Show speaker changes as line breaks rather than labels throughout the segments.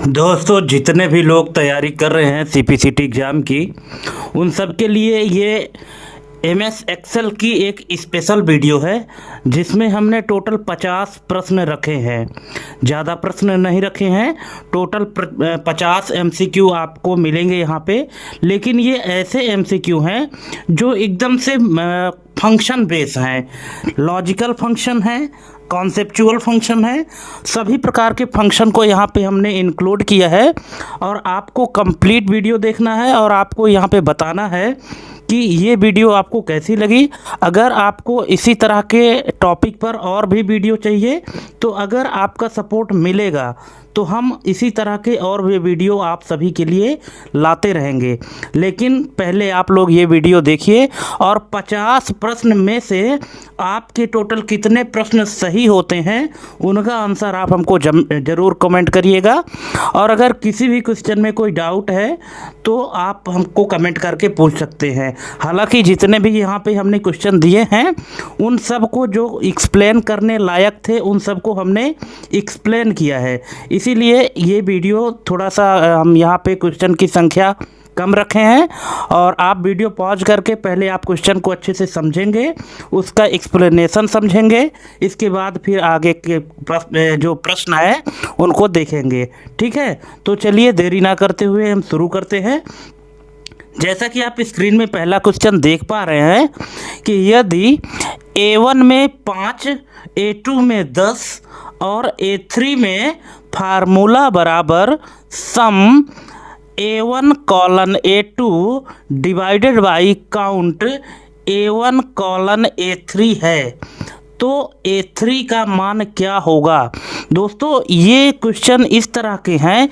दोस्तों, जितने भी लोग तैयारी कर रहे हैं सीपीसीटी एग्ज़ाम की, उन सब के लिए ये एमएस एक्सेल की एक स्पेशल वीडियो है जिसमें हमने टोटल 50 प्रश्न रखे हैं। ज़्यादा प्रश्न नहीं रखे हैं, टोटल 50 एमसीक्यू आपको मिलेंगे यहाँ पे। लेकिन ये ऐसे एमसीक्यू हैं जो एकदम से फंक्शन बेस हैं, लॉजिकल फंक्शन है, कॉन्सेप्चुअल फंक्शन है, सभी प्रकार के फंक्शन को यहाँ पे हमने इंक्लूड किया है। और आपको कंप्लीट वीडियो देखना है और आपको यहाँ पे बताना है कि ये वीडियो आपको कैसी लगी। अगर आपको इसी तरह के टॉपिक पर और भी वीडियो चाहिए तो अगर आपका सपोर्ट मिलेगा तो हम इसी तरह के और भी वीडियो आप सभी के लिए लाते रहेंगे। लेकिन पहले आप लोग ये वीडियो देखिए और 50 प्रश्न में से आपके टोटल कितने प्रश्न सही होते हैं उनका आंसर आप हमको ज़रूर कमेंट करिएगा। और अगर किसी भी क्वेश्चन में कोई डाउट है तो आप हमको कमेंट करके पूछ सकते हैं। हालांकि जितने भी यहाँ पे हमने क्वेश्चन दिए हैं उन सब को जो एक्सप्लेन करने लायक थे उन सब को हमने एक्सप्लेन किया है। इसीलिए ये वीडियो थोड़ा सा हम यहाँ पे क्वेश्चन की संख्या कम रखे हैं। और आप वीडियो पॉज करके पहले आप क्वेश्चन को अच्छे से समझेंगे, उसका एक्सप्लेनेशन समझेंगे, इसके बाद फिर आगे के जो प्रश्न है उनको देखेंगे। ठीक है, तो चलिए देरी ना करते हुए हम शुरू करते हैं। जैसा कि आप स्क्रीन में पहला क्वेश्चन देख पा रहे हैं कि यदि A1 में 5, A2 में 10 और A3 में फार्मूला बराबर सम A1 colon A2 divided by count A1 colon A3 है तो A3 का मान क्या होगा। दोस्तों, ये क्वेश्चन इस तरह के हैं,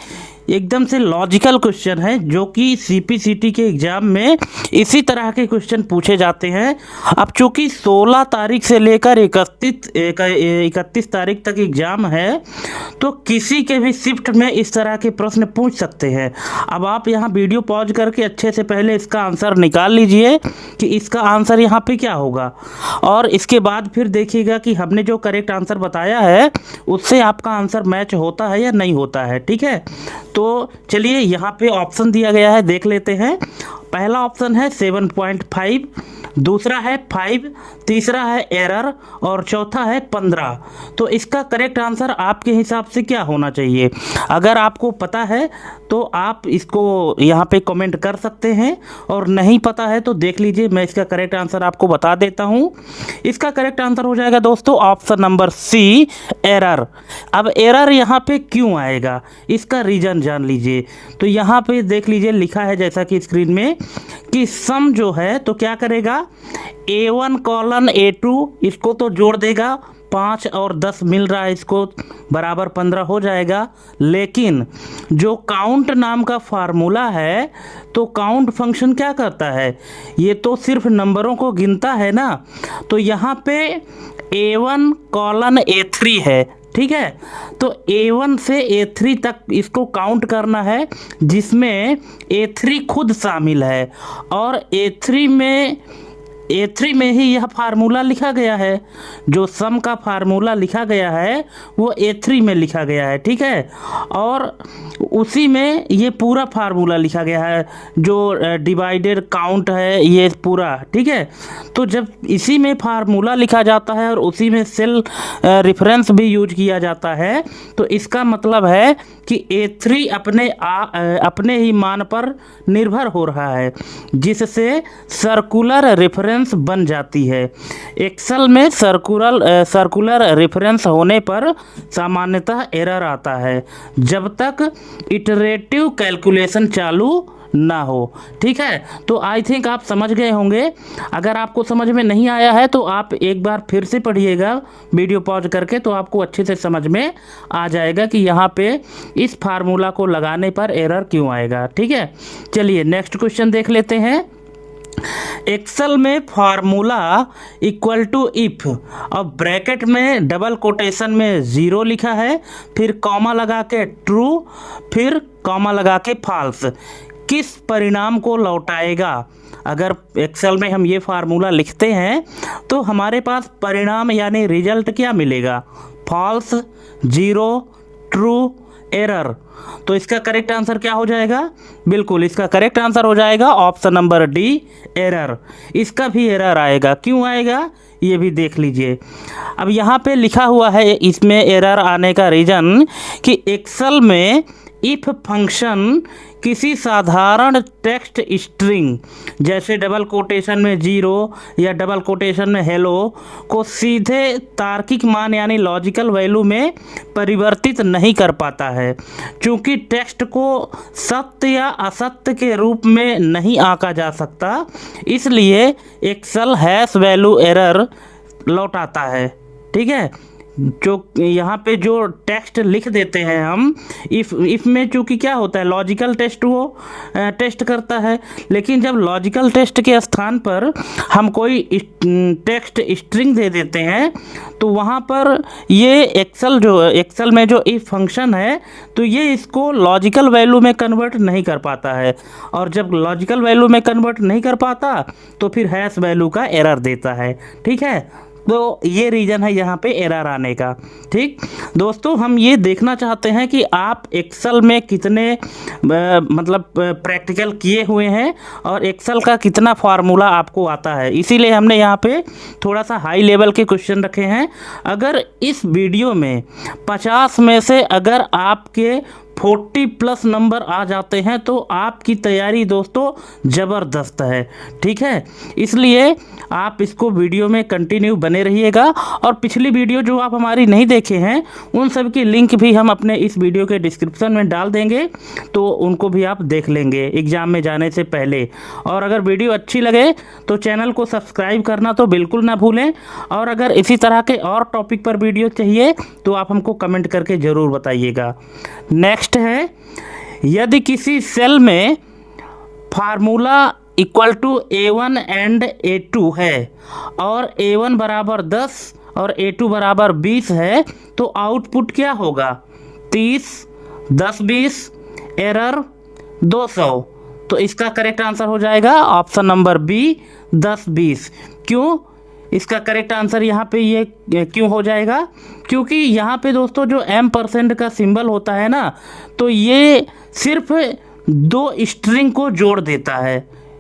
एकदम से लॉजिकल क्वेश्चन है जो कि सीपीसीटी के एग्ज़ाम में इसी तरह के क्वेश्चन पूछे जाते हैं। अब चूँकि 16 तारीख से लेकर 31 तारीख तक एग्ज़ाम है तो किसी के भी शिफ्ट में इस तरह के प्रश्न पूछ सकते हैं। अब आप यहाँ वीडियो पॉज करके अच्छे से पहले इसका आंसर निकाल लीजिए कि इसका आंसर यहाँ पे क्या होगा, और इसके बाद फिर देखिएगा कि हमने जो करेक्ट आंसर बताया है उससे आपका आंसर मैच होता है या नहीं होता है। ठीक है, तो चलिए यहाँ पे ऑप्शन दिया गया है, देख लेते हैं। पहला ऑप्शन है 7.5, दूसरा है 5, तीसरा है एरर और चौथा है 15। तो इसका करेक्ट आंसर आपके हिसाब से क्या होना चाहिए? अगर आपको पता है तो आप इसको यहाँ पे कमेंट कर सकते हैं, और नहीं पता है तो देख लीजिए, मैं इसका करेक्ट आंसर आपको बता देता हूँ। इसका करेक्ट आंसर हो जाएगा दोस्तों ऑप्शन नंबर सी, एरर। अब एरर यहाँ पे क्यों आएगा इसका रीज़न जान लीजिए। तो यहाँ पे देख लीजिए लिखा है जैसा कि स्क्रीन में कि सम जो है तो क्या करेगा, A1 कॉलन A2 इसको तो जोड़ देगा, 5 और 10 मिल रहा है इसको, बराबर 15 हो जाएगा। लेकिन जो काउंट नाम का फार्मूला है तो काउंट फंक्शन क्या करता है, ये तो सिर्फ नंबरों को गिनता है ना। तो यहाँ पे A1 कॉलन A3 है, ठीक है, तो A1 से A3 तक इसको काउंट करना है जिसमें A3 खुद शामिल है, और A3 में ही यह फार्मूला लिखा गया है। जो सम का फार्मूला लिखा गया है वो A3 में लिखा गया है। ठीक है, और उसी में ये पूरा फार्मूला लिखा गया है, जो डिवाइडेड काउंट है ये पूरा। ठीक है, तो जब इसी में फार्मूला लिखा जाता है और उसी में सेल रेफरेंस भी यूज किया जाता है तो इसका मतलब है कि A3 अपने ही मान पर निर्भर हो रहा है, जिससे सर्कुलर रेफरेंस बन जाती है। एक्सेल में सर्कुलर रेफरेंस होने पर सामान्यतः एरर आता है जब तक इटरेटिव कैलकुलेशन चालू ना हो। ठीक है, तो आई थिंक आप समझ गए होंगे। अगर आपको समझ में नहीं आया है तो आप एक बार फिर से पढ़िएगा वीडियो पॉज करके, तो आपको अच्छे से समझ में आ जाएगा कि यहाँ पे इस फार्मूला को लगाने पर एरर क्यों आएगा। ठीक है, चलिए नेक्स्ट क्वेश्चन देख लेते हैं। एक्सेल में फार्मूला इक्वल टू इफ, और ब्रैकेट में डबल कोटेशन में 0 लिखा है, फिर कॉमा लगा के ट्रू, फिर कॉमा लगा के फॉल्स, किस परिणाम को लौटाएगा। अगर एक्सेल में हम ये फार्मूला लिखते हैं तो हमारे पास परिणाम यानी रिजल्ट क्या मिलेगा, फॉल्स, 0, ट्रू, एरर। तो इसका करेक्ट आंसर क्या हो जाएगा? बिल्कुल इसका करेक्ट आंसर हो जाएगा ऑप्शन नंबर डी, एरर। इसका भी एरर आएगा, क्यों आएगा ये भी देख लीजिए। अब यहाँ पे लिखा हुआ है इसमें एरर आने का रीज़न कि एक्सेल में इफ फंक्शन किसी साधारण टेक्स्ट स्ट्रिंग जैसे डबल कोटेशन में 0 या डबल कोटेशन में हेलो को सीधे तार्किक मान यानी लॉजिकल वैल्यू में परिवर्तित नहीं कर पाता है। चूँकि टेक्स्ट को सत्य या असत्य के रूप में नहीं आंका जा सकता, इसलिए एक्सेल हैश वैल्यू एरर लौटाता है। ठीक है, जो यहाँ पे जो टेक्स्ट लिख देते हैं हम इफ़ में, चूँकि क्या होता है लॉजिकल टेस्ट वो टेस्ट करता है, लेकिन जब लॉजिकल टेस्ट के स्थान पर हम कोई टेक्स्ट स्ट्रिंग दे देते हैं तो वहाँ पर ये एक्सेल में जो इफ फंक्शन है तो ये इसको लॉजिकल वैल्यू में कन्वर्ट नहीं कर पाता है, और जब लॉजिकल वैल्यू में कन्वर्ट नहीं कर पाता तो फिर हैश वैल्यू का एरर देता है। ठीक है, तो ये रीज़न है यहाँ पे एरर आने का। ठीक दोस्तों, हम ये देखना चाहते हैं कि आप एक्सेल में कितने मतलब प्रैक्टिकल किए हुए हैं और एक्सेल का कितना फार्मूला आपको आता है, इसीलिए हमने यहाँ पे थोड़ा सा हाई लेवल के क्वेश्चन रखे हैं। अगर इस वीडियो में 50 में से अगर आपके 40+ नंबर आ जाते हैं तो आपकी तैयारी दोस्तों ज़बरदस्त है। ठीक है, इसलिए आप इसको वीडियो में कंटिन्यू बने रहिएगा, और पिछली वीडियो जो आप हमारी नहीं देखे हैं उन सब की लिंक भी हम अपने इस वीडियो के डिस्क्रिप्शन में डाल देंगे, तो उनको भी आप देख लेंगे एग्ज़ाम में जाने से पहले। और अगर वीडियो अच्छी लगे तो चैनल को सब्सक्राइब करना तो बिल्कुल ना भूलें, और अगर इसी तरह के और टॉपिक पर वीडियो चाहिए तो आप हमको कमेंट करके ज़रूर बताइएगा। नेक्स्ट है, यदि किसी सेल में formula equal to A1 and A2 है और A1 बराबर 10 और A2 बराबर 20 है तो आउटपुट क्या होगा? 30, 10, 20, एरर 200। तो इसका करेक्ट आंसर हो जाएगा ऑप्शन नंबर बी, 10, 20। क्यों इसका करेक्ट आंसर यहाँ पे ये क्यों हो जाएगा? क्योंकि यहाँ पे दोस्तों जो M% का सिंबल होता है ना, तो ये सिर्फ 2 स्ट्रिंग को जोड़ देता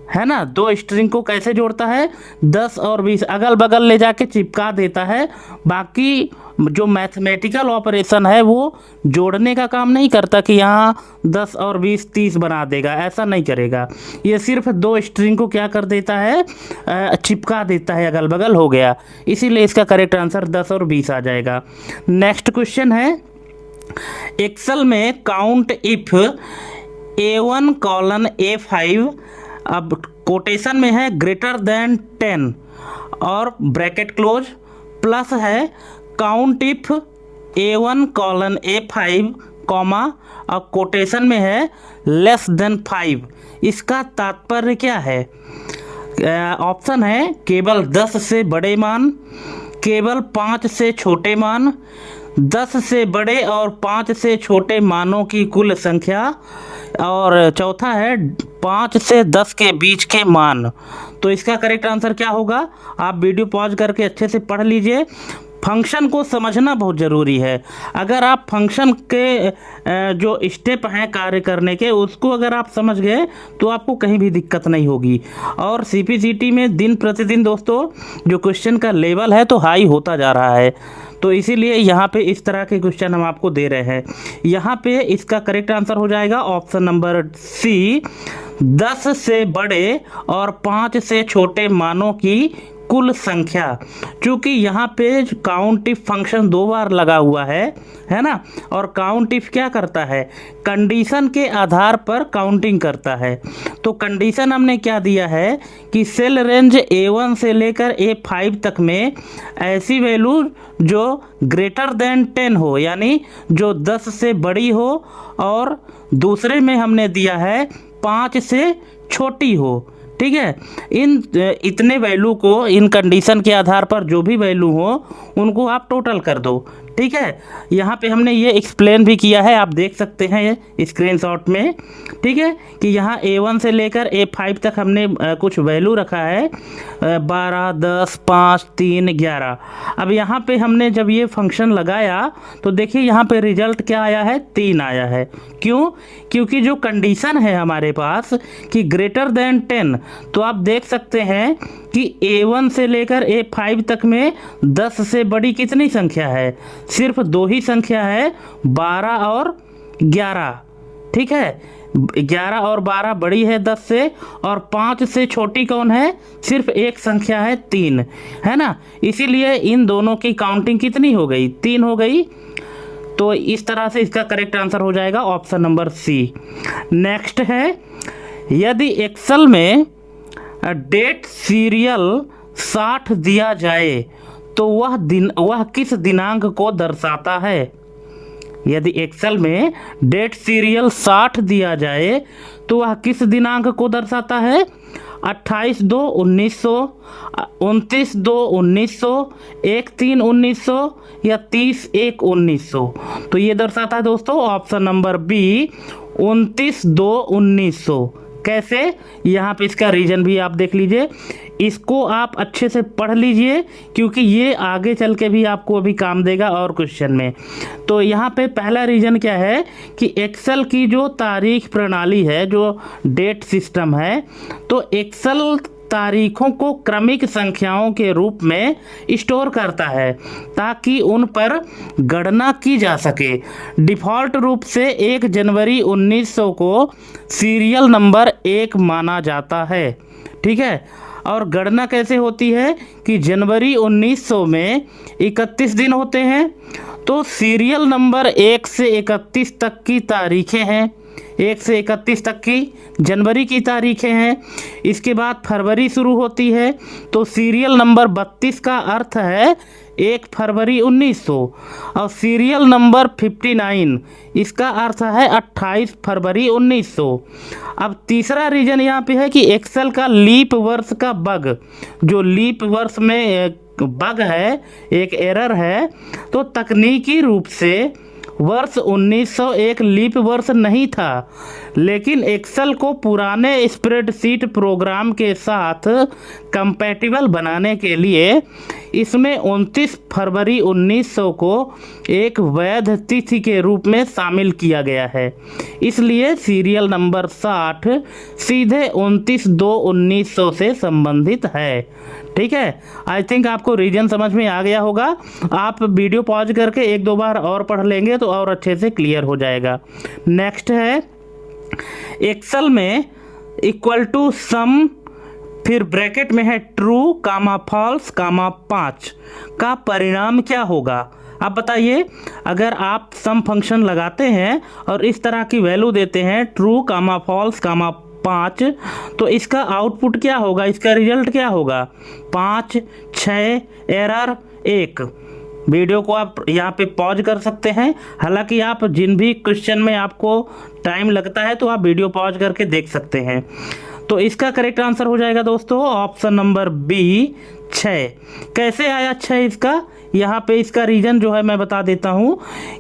है ना। 2 स्ट्रिंग को कैसे जोड़ता है? 10 और 20 अगल बगल ले जाके चिपका देता है। बाकी जो मैथमेटिकल ऑपरेशन है वो जोड़ने का काम नहीं करता कि यहाँ 10 और 20 30 बना देगा, ऐसा नहीं करेगा। ये सिर्फ 2 स्ट्रिंग को क्या कर देता है? चिपका देता है, अगल बगल हो गया। इसीलिए इसका करेक्ट आंसर 10 और 20 आ जाएगा। नेक्स्ट क्वेश्चन है, एक्सेल में count if A1 colon A5, अब कोटेशन में है ग्रेटर देन 10 और ब्रैकेट क्लोज, प्लस है count if A1 colon A5 comma और कोटेशन में है लेस देन 5। इसका तात्पर्य क्या है? ऑप्शन है केवल 10 से बड़े मान, केवल 5 से छोटे मान, 10 से बड़े और 5 से छोटे मानों की कुल संख्या, और चौथा है 5 से 10 के बीच के मान। तो इसका करेक्ट आंसर क्या होगा? आप वीडियो पॉज करके अच्छे से पढ़ लीजिए। फंक्शन को समझना बहुत ज़रूरी है। अगर आप फंक्शन के जो स्टेप हैं कार्य करने के, उसको अगर आप समझ गए तो आपको कहीं भी दिक्कत नहीं होगी। और CPCT में दिन प्रतिदिन दोस्तों जो क्वेश्चन का लेवल है तो हाई होता जा रहा है, तो इसीलिए यहाँ पे इस तरह के क्वेश्चन हम आपको दे रहे हैं। यहाँ पे इसका करेक्ट आंसर हो जाएगा ऑप्शन नंबर सी, 10 से बड़े और 5 से छोटे मानों की कुल संख्या। चूँकि यहाँ पे काउंट इफ फंक्शन 2 बार लगा हुआ है ना, और काउंट इफ क्या करता है? कंडीशन के आधार पर काउंटिंग करता है। तो कंडीशन हमने क्या दिया है कि सेल रेंज A1 से लेकर A5 तक में ऐसी वैल्यू जो ग्रेटर देन 10 हो, यानी जो 10 से बड़ी हो, और दूसरे में हमने दिया है 5 से छोटी हो। ठीक है, इतने वैल्यू को इन कंडीशन के आधार पर जो भी वैल्यू हो उनको आप टोटल कर दो। ठीक है, यहाँ पे हमने ये एक्सप्लेन भी किया है, आप देख सकते हैं ये स्क्रीनशॉट में। ठीक है, कि यहाँ A1 से लेकर A5 तक हमने कुछ वैल्यू रखा है, 12, 10, 5, 3, 11। अब यहाँ पे हमने जब ये फंक्शन लगाया तो देखिए यहाँ पे रिजल्ट क्या आया है, 3 आया है। क्यों? क्योंकि जो कंडीशन है हमारे पास कि ग्रेटर देन 10, तो आप देख सकते हैं कि A1 से लेकर A5 तक में 10 से बड़ी कितनी संख्या है, सिर्फ 2 ही संख्या है, 12 और 11। ठीक है, 11 और 12 बड़ी है 10 से, और 5 से छोटी कौन है, सिर्फ एक संख्या है 3, है ना। इसीलिए इन दोनों की काउंटिंग कितनी हो गई, 3 हो गई। तो इस तरह से इसका करेक्ट आंसर हो जाएगा ऑप्शन नंबर सी। नेक्स्ट है, यदि एक्सेल में डेट सीरियल 60 दिया जाए तो वह किस दिनांक को दर्शाता है। यदि एक्सेल में डेट सीरियल 60 दिया जाए तो वह किस दिनांक को दर्शाता है, 28/2/1900, 29/2/1900, 1/3/1900 या 30/1/1900। तो ये दर्शाता है दोस्तों ऑप्शन नंबर बी, 29/2/1900। कैसे, यहाँ पे इसका रीजन भी आप देख लीजिए, इसको आप अच्छे से पढ़ लीजिए क्योंकि ये आगे चल के भी आपको अभी काम देगा और क्वेश्चन में। तो यहाँ पे पहला रीजन क्या है कि एक्सेल की जो तारीख प्रणाली है, जो डेट सिस्टम है, तो एक्सेल तारीखों को क्रमिक संख्याओं के रूप में स्टोर करता है ताकि उन पर गणना की जा सके। डिफ़ॉल्ट रूप से 1 जनवरी 1900 को सीरियल नंबर 1 माना जाता है। ठीक है, और गणना कैसे होती है कि जनवरी 1900 में 31 दिन होते हैं, तो सीरियल नंबर 1 से 31 तक की तारीखें हैं, 1 से 31 तक की जनवरी की तारीखें हैं। इसके बाद फरवरी शुरू होती है, तो सीरियल नंबर 32 का अर्थ है 1 फरवरी 1900, और सीरियल नंबर 59 इसका अर्थ है 28 फरवरी 1900। अब तीसरा रीजन यहाँ पे है कि एक्सेल का लीप वर्ष का बग, जो लीप वर्ष में बग है, एक एरर है, तो तकनीकी रूप से वर्ष 1900 एक लीप वर्ष नहीं था, लेकिन एक्सेल को पुराने स्प्रेडशीट प्रोग्राम के साथ कंपैटिबल बनाने के लिए इसमें 29 फरवरी 1900 को एक वैध तिथि के रूप में शामिल किया गया है। इसलिए सीरियल नंबर 60 सीधे 29/2/1900 से संबंधित है। ठीक है, आई थिंक आपको रीजन समझ में आ गया होगा। आप वीडियो पॉज करके 1-2 बार और पढ़ लेंगे तो और अच्छे से क्लियर हो जाएगा। नेक्स्ट है, एक्सेल में इक्वल टू सम, फिर ब्रैकेट में है ट्रू, कामा फॉल्स, कामा 5 का परिणाम क्या होगा। आप बताइए, अगर आप सम फंक्शन लगाते हैं और इस तरह की वैल्यू देते हैं ट्रू, कामा फॉल्स, कामा 5, तो इसका आउटपुट क्या होगा, इसका रिजल्ट क्या होगा, 5, 6, एरर 1। वीडियो को आप यहाँ पे पॉज कर सकते हैं। हालांकि आप जिन भी क्वेश्चन में आपको टाइम लगता है तो आप वीडियो पॉज करके देख सकते हैं। तो इसका करेक्ट आंसर हो जाएगा दोस्तों ऑप्शन नंबर बी, 6। कैसे आया 6 इसका, यहाँ पे इसका रीज़न जो है मैं बता देता हूँ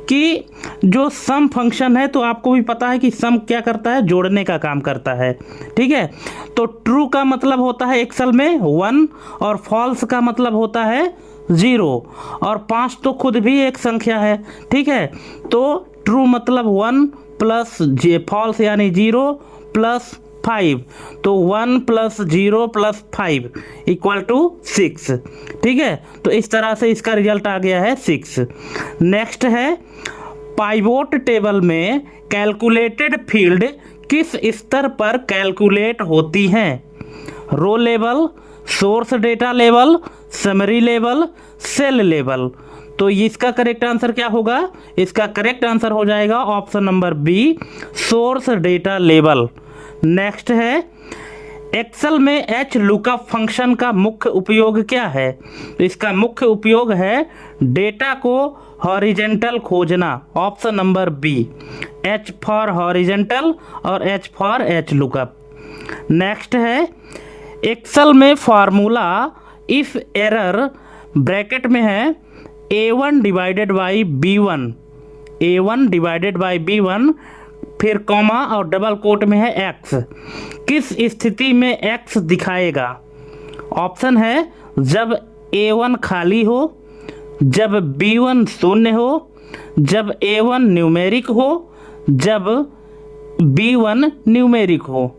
कि जो सम फंक्शन है, तो आपको भी पता है कि सम क्या करता है, जोड़ने का काम करता है। ठीक है, तो ट्रू का मतलब होता है एक्सेल में 1, और फॉल्स का मतलब होता है 0, और 5 तो खुद भी एक संख्या है। ठीक है, तो ट्रू मतलब 1 प्लस फॉल्स यानी 0 प्लस 5, तो 1 + 0 + 5 = 6। ठीक है, तो इस तरह से इसका रिजल्ट आ गया है 6। नेक्स्ट है, पाइवोट टेबल में कैलकुलेटेड फील्ड किस स्तर पर कैलकुलेट होती हैं, row level, source data level, summary level, cell level. तो इसका करेक्ट आंसर क्या होगा, इसका करेक्ट आंसर हो जाएगा option number B, source data level. Next है, एक्सेल में एच लुकअप फंक्शन का मुख्य उपयोग क्या है। तो इसका मुख्य उपयोग है डेटा को हॉरिजेंटल खोजना, option number B, H for horizontal और H for H lookup. Next है, एक्सेल में फार्मूला इफ एरर ब्रैकेट में है A1 divided by B1, A1 divided by B1, फिर कॉमा और डबल कोट में है x, किस स्थिति में x दिखाएगा? ऑप्शन है जब A1 खाली हो, जब B1 शून्य हो, जब A1 न्यूमेरिक हो, जब B1 न्यूमेरिक हो।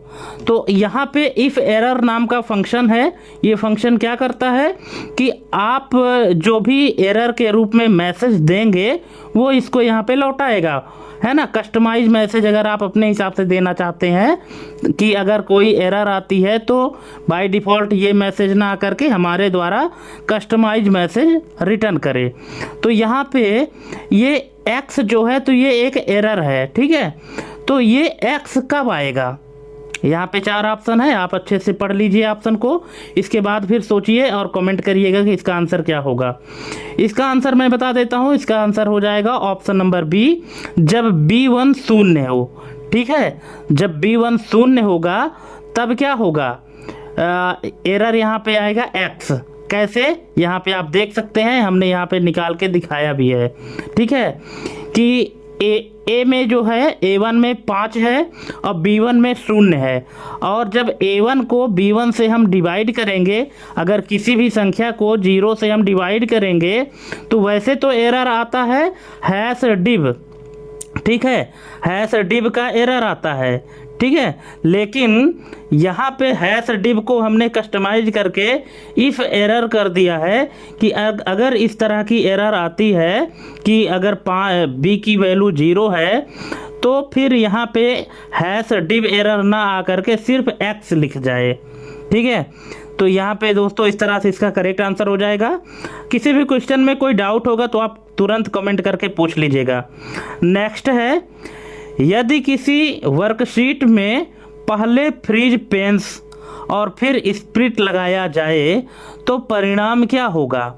तो यहाँ पे इफ़ एरर नाम का फंक्शन है। ये फंक्शन क्या करता है कि आप जो भी एरर के रूप में मैसेज देंगे वो इसको यहाँ पे लौटाएगा, है ना। कस्टमाइज मैसेज अगर आप अपने हिसाब से देना चाहते हैं कि अगर कोई एरर आती है तो बाय डिफ़ॉल्ट ये मैसेज ना करके हमारे द्वारा कस्टमाइज मैसेज रिटर्न करे। तो यहाँ पे ये एक्स जो है तो ये एक एरर है, ठीक है। तो ये एक्स कब आएगा? यहाँ पे 4 ऑप्शन है, आप अच्छे से पढ़ लीजिए ऑप्शन को, इसके बाद फिर सोचिए और कमेंट करिएगा कि इसका आंसर क्या होगा। इसका आंसर मैं बता देता हूँ, इसका आंसर हो जाएगा ऑप्शन नंबर बी, जब B1 शून्य हो, ठीक है। जब B1 शून्य होगा तब क्या होगा? एरर यहाँ पे आएगा एक्स। कैसे? यहाँ पे आप देख सकते हैं, हमने यहाँ पे निकाल के दिखाया भी है, ठीक है, कि ए में जो है A1 में 5 है और B1 में 0 है। और जब A1 को B1 से हम डिवाइड करेंगे, अगर किसी भी संख्या को 0 से हम डिवाइड करेंगे तो वैसे तो एरर आता है हैश डिव, ठीक है, हैश डिव का एरर आता है, ठीक है। लेकिन यहाँ पे हैश डिव को हमने कस्टमाइज करके इफ़ एरर कर दिया है कि अगर इस तरह की एरर आती है कि अगर b की वैल्यू 0 है तो फिर यहाँ पे हैश डिव एरर ना आकर के सिर्फ x लिख जाए, ठीक है। तो यहाँ पे दोस्तों इस तरह से इसका करेक्ट आंसर हो जाएगा। किसी भी क्वेश्चन में कोई डाउट होगा तो आप तुरंत कमेंट करके पूछ लीजिएगा। नेक्स्ट है, यदि किसी वर्कशीट में पहले फ्रीज पेंस और फिर स्प्लिट लगाया जाए तो परिणाम क्या होगा?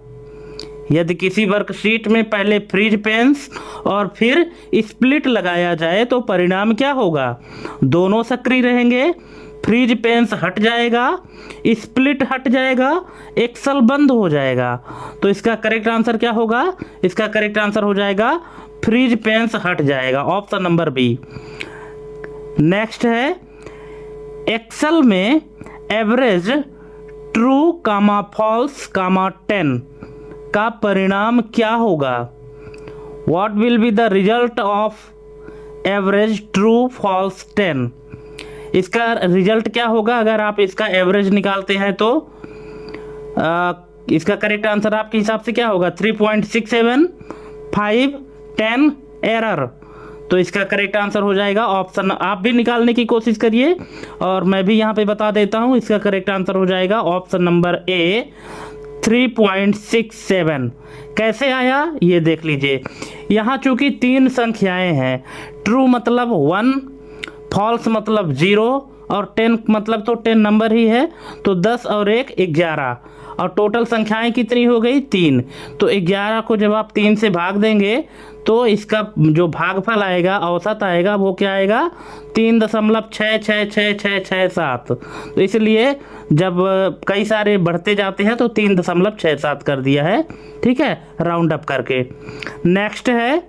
यदि किसी वर्कशीट में पहले फ्रीज पेंस और फिर स्प्लिट लगाया जाए तो परिणाम क्या होगा? दोनों सक्रिय रहेंगे, फ्रीज पेंस हट जाएगा, स्प्लिट हट जाएगा, एक्सेल बंद हो जाएगा। तो इसका करेक्ट आंसर क्या होगा? इसका करेक्ट आंसर हो जाएगा फ्रीज पेंस हट जाएगा, ऑप्शन नंबर बी। नेक्स्ट है, एक्सेल में average true comma false comma 10 का परिणाम क्या होगा? What will be the result of average true false 10? इसका रिजल्ट क्या होगा अगर आप इसका एवरेज निकालते हैं तो इसका करेक्ट आंसर आपके हिसाब से क्या होगा? 3.67, 5, 10 एरर। तो इसका करेक्ट आंसर हो जाएगा ऑप्शन, आप भी निकालने की कोशिश करिए और मैं भी यहाँ पे बता देता हूँ, इसका करेक्ट आंसर हो जाएगा ऑप्शन नंबर ए, 3.67। कैसे आया ये देख लीजिए। यहाँ चूंकि 3 संख्याएं हैं, ट्रू मतलब 1, फॉल्स मतलब 0 और 10 मतलब तो 10 नंबर ही है, तो 10 और 1 11 और टोटल संख्याएं कितनी हो गई? 3। तो 11 को जब आप 3 से भाग देंगे तो इसका जो भागफल आएगा, औसत आएगा, वो क्या आएगा? 3.666667। तो इसलिए जब कई सारे बढ़ते जाते हैं तो 3.67 कर दिया है, ठीक है, राउंड अप करके। नेक्स्ट है,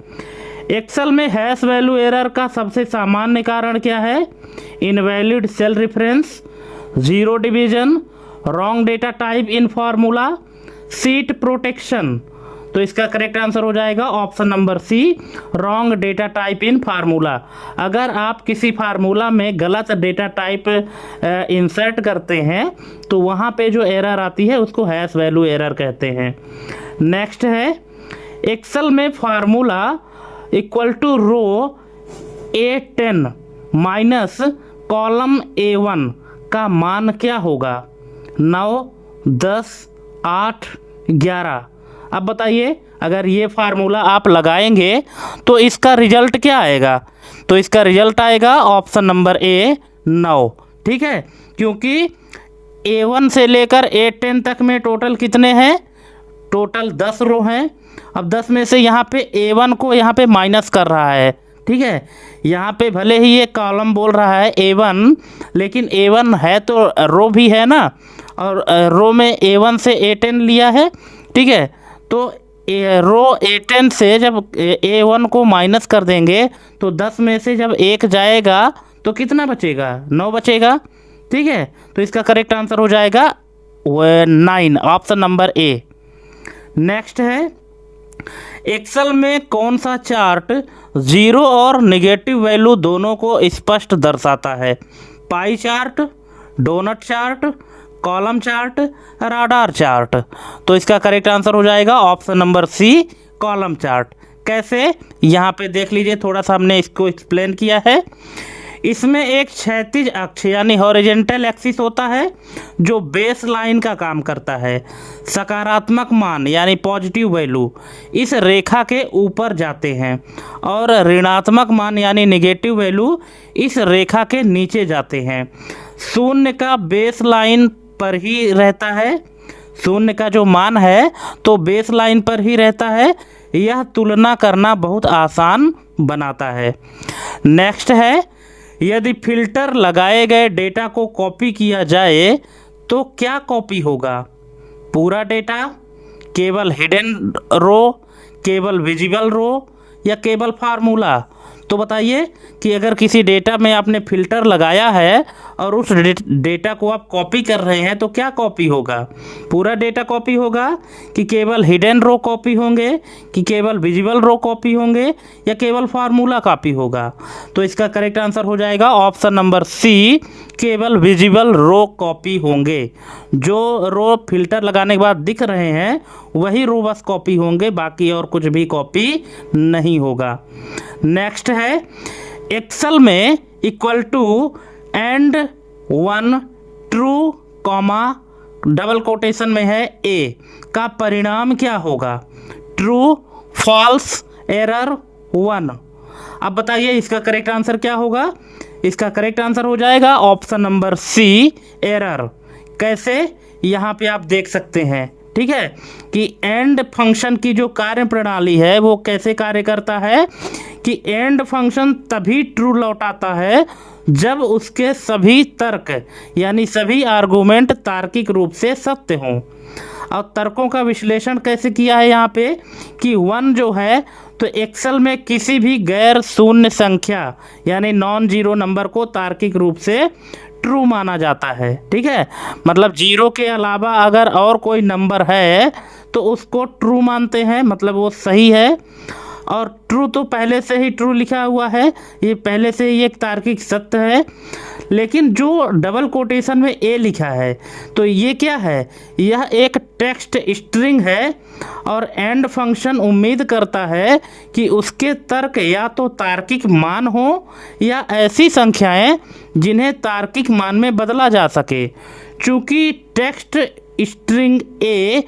एक्सेल में हैश वैल्यू एरर का सबसे सामान्य कारण क्या है? Invalid cell reference, 0 division, wrong data type in formula, sheet protection. तो इसका करेक्ट आंसर हो जाएगा option number C, wrong data type in formula. अगर आप किसी फार्मूला में गलत डेटा टाइप इंसर्ट करते हैं तो वहाँ पे जो एरर आती है उसको हैश वैल्यू एरर कहते हैं। नेक्स्ट है, एक्सेल में formula equal to row A10 minus column A1 का मान क्या होगा? 9, 10, 8, 11। अब बताइए, अगर ये फार्मूला आप लगाएंगे तो इसका रिजल्ट क्या आएगा? तो इसका रिजल्ट आएगा ऑप्शन नंबर ए, 9, ठीक है। क्योंकि A1 से लेकर A10 तक में टोटल कितने हैं? टोटल 10 रो हैं। अब 10 में से यहाँ पे A1 को यहाँ पे माइनस कर रहा है, ठीक है। यहाँ पे भले ही ये कॉलम बोल रहा है A1, लेकिन A1 है तो रो भी है ना, और रो में A1 से A10 लिया है, ठीक है। तो रो A10 से जब A1 को माइनस कर देंगे तो 10 में से जब 1 जाएगा तो कितना बचेगा, 9 बचेगा। ठीक है, तो इसका करेक्ट आंसर हो जाएगा 9, ऑप्शन नंबर ए। नेक्स्ट है, एक्सेल में कौन सा चार्ट जीरो और नेगेटिव वैल्यू दोनों को स्पष्ट दर्शाता है? Pie chart, donut chart, column chart, radar chart. तो इसका करेक्ट आंसर हो जाएगा option number C, column chart. कैसे, यहाँ पे देख लीजिए, थोड़ा सा हमने इसको एक्सप्लेन किया है। इसमें एक क्षैतिज अक्ष यानी हॉरिजेंटल एक्सिस होता है जो बेस लाइन का काम करता है। सकारात्मक मान यानी पॉजिटिव वैल्यू इस रेखा के ऊपर जाते हैं और ऋणात्मक मान यानी नेगेटिव वैल्यू इस रेखा के नीचे जाते हैं। शून्य का बेस लाइन पर ही रहता है, शून्य का जो मान है तो बेस लाइन पर ही रहता है। यह तुलना करना बहुत आसान बनाता है। नेक्स्ट है, यदि फिल्टर लगाए गए डेटा को कॉपी किया जाए तो क्या कॉपी होगा? पूरा डेटा, केवल हिडन रो, केवल विजिबल रो या केवल फार्मूला? तो बताइए कि अगर किसी डेटा में आपने फ़िल्टर लगाया है और उस डेटा को आप कॉपी कर रहे हैं तो क्या कॉपी होगा? पूरा डेटा कॉपी होगा कि केवल हिडन रो कॉपी होंगे कि केवल विजिबल रो कॉपी होंगे या केवल फार्मूला कॉपी होगा? तो इसका करेक्ट आंसर हो जाएगा ऑप्शन नंबर सी, केवल विजिबल रो कॉपी होंगे। जो रो फिल्टर लगाने के बाद दिख रहे हैं वही रो बस कॉपी होंगे, बाकी और कुछ भी कॉपी नहीं होगा। नेक्स्ट है, एक्सेल में equal to and 1 true comma double quotation में है ए का परिणाम क्या होगा? True, false, error, 1। अब बताइए इसका करेक्ट आंसर क्या होगा? इसका करेक्ट आंसर हो जाएगा ऑप्शन नंबर सी, एरर। कैसे, यहाँ पे आप देख सकते हैं। ठीक है, कि एंड फंक्शन की जो कार्य प्रणाली है वो कैसे कार्य करता है कि एंड फंक्शन तभी ट्रू लौटाता है जब उसके सभी तर्क यानी सभी आर्गुमेंट तार्किक रूप से सत्य हों। और तर्कों का विश्लेषण कैसे किया है यहाँ पे कि 1 जो है तो एक्सेल में किसी भी गैर शून्य संख्या यानी नॉन जीरो नंबर को तार्किक रूप से ट्रू माना जाता है। ठीक है, मतलब जीरो के अलावा अगर और कोई नंबर है तो उसको ट्रू मानते हैं, मतलब वो सही है। और ट्रू तो पहले से ही ट्रू लिखा हुआ है, ये पहले से ही एक तार्किक सत्य है। लेकिन जो डबल कोटेशन में ए लिखा है तो ये क्या है? यह एक टेक्स्ट स्ट्रिंग है और एंड फंक्शन उम्मीद करता है कि उसके तर्क या तो तार्किक मान हो या ऐसी संख्याएं जिन्हें तार्किक मान में बदला जा सके। चूँकि टेक्स्ट स्ट्रिंग ए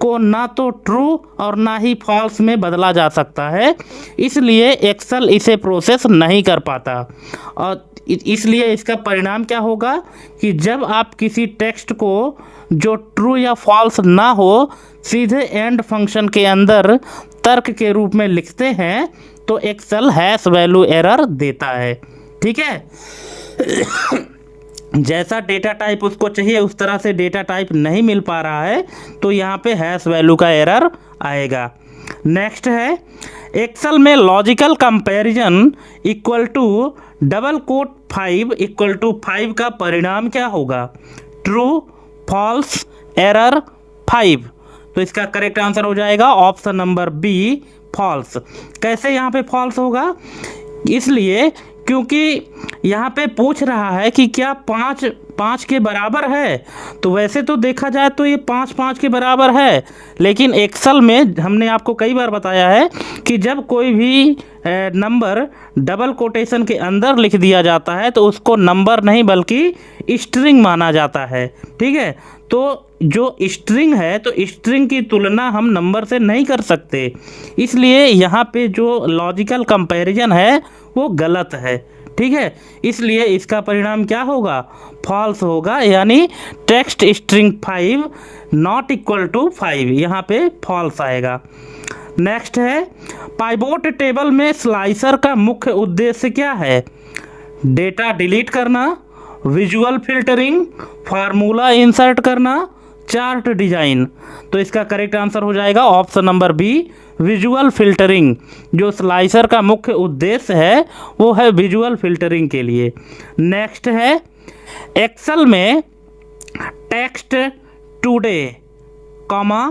को ना तो ट्रू और ना ही फॉल्स में बदला जा सकता है, इसलिए एक्सेल इसे प्रोसेस नहीं कर पाता। और इसलिए इसका परिणाम क्या होगा कि जब आप किसी टेक्स्ट को जो ट्रू या फॉल्स ना हो सीधे एंड फंक्शन के अंदर तर्क के रूप में लिखते हैं तो एक्सेल हैश वैल्यू एरर देता है। ठीक है, जैसा डेटा टाइप उसको चाहिए उस तरह से डेटा टाइप नहीं मिल पा रहा है तो यहाँ पे हैश वैल्यू का एरर आएगा। नेक्स्ट है, एक्सेल में logical comparison equal to double quote 5 equal to 5 का परिणाम क्या होगा? True, false, error, 5। तो इसका करेक्ट आंसर हो जाएगा ऑप्शन नंबर बी, फॉल्स। कैसे यहाँ पे फॉल्स होगा? इसलिए क्योंकि यहाँ पे पूछ रहा है कि क्या 5 के बराबर है, तो वैसे तो देखा जाए तो ये 5 के बराबर है, लेकिन एक्सेल में हमने आपको कई बार बताया है कि जब कोई भी नंबर डबल कोटेशन के अंदर लिख दिया जाता है तो उसको नंबर नहीं बल्कि स्ट्रिंग माना जाता है। ठीक है, तो जो स्ट्रिंग है तो स्ट्रिंग की तुलना हम नंबर से नहीं कर सकते, इसलिए यहाँ पे जो लॉजिकल कंपैरिजन है वो गलत है। ठीक है, इसलिए इसका परिणाम क्या होगा? फॉल्स होगा, यानी text string 5 not equal to 5, यहाँ पे फॉल्स आएगा। नेक्स्ट है, पाइवोट टेबल में स्लाइसर का मुख्य उद्देश्य क्या है? डेटा डिलीट करना, विजुअल फिल्टरिंग, फार्मूला इंसर्ट करना, चार्ट डिजाइन। तो इसका करेक्ट आंसर हो जाएगा option number B, visual filtering. जो स्लाइसर का मुख्य उद्देश्य है वो है विजुअल फिल्टरिंग के लिए। नेक्स्ट है एक्सेल में टेक्स्ट टुडे कॉमा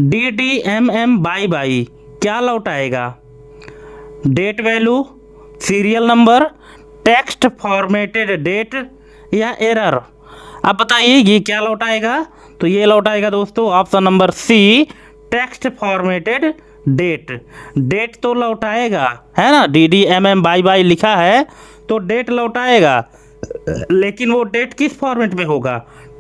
DDMM बाई क्या लौटाएगा? Date value, serial number, text formatted date या एरर। अब बताइए ये क्या लौटाएगा? तो ये लौटाएगा दोस्तों option number C, text formatted date. Date तो लौटाएगा, है ना, DDMM बाई लिखा है तो डेट लौटाएगा, लेकिन वो डेट किस फॉर्मेट में होगा?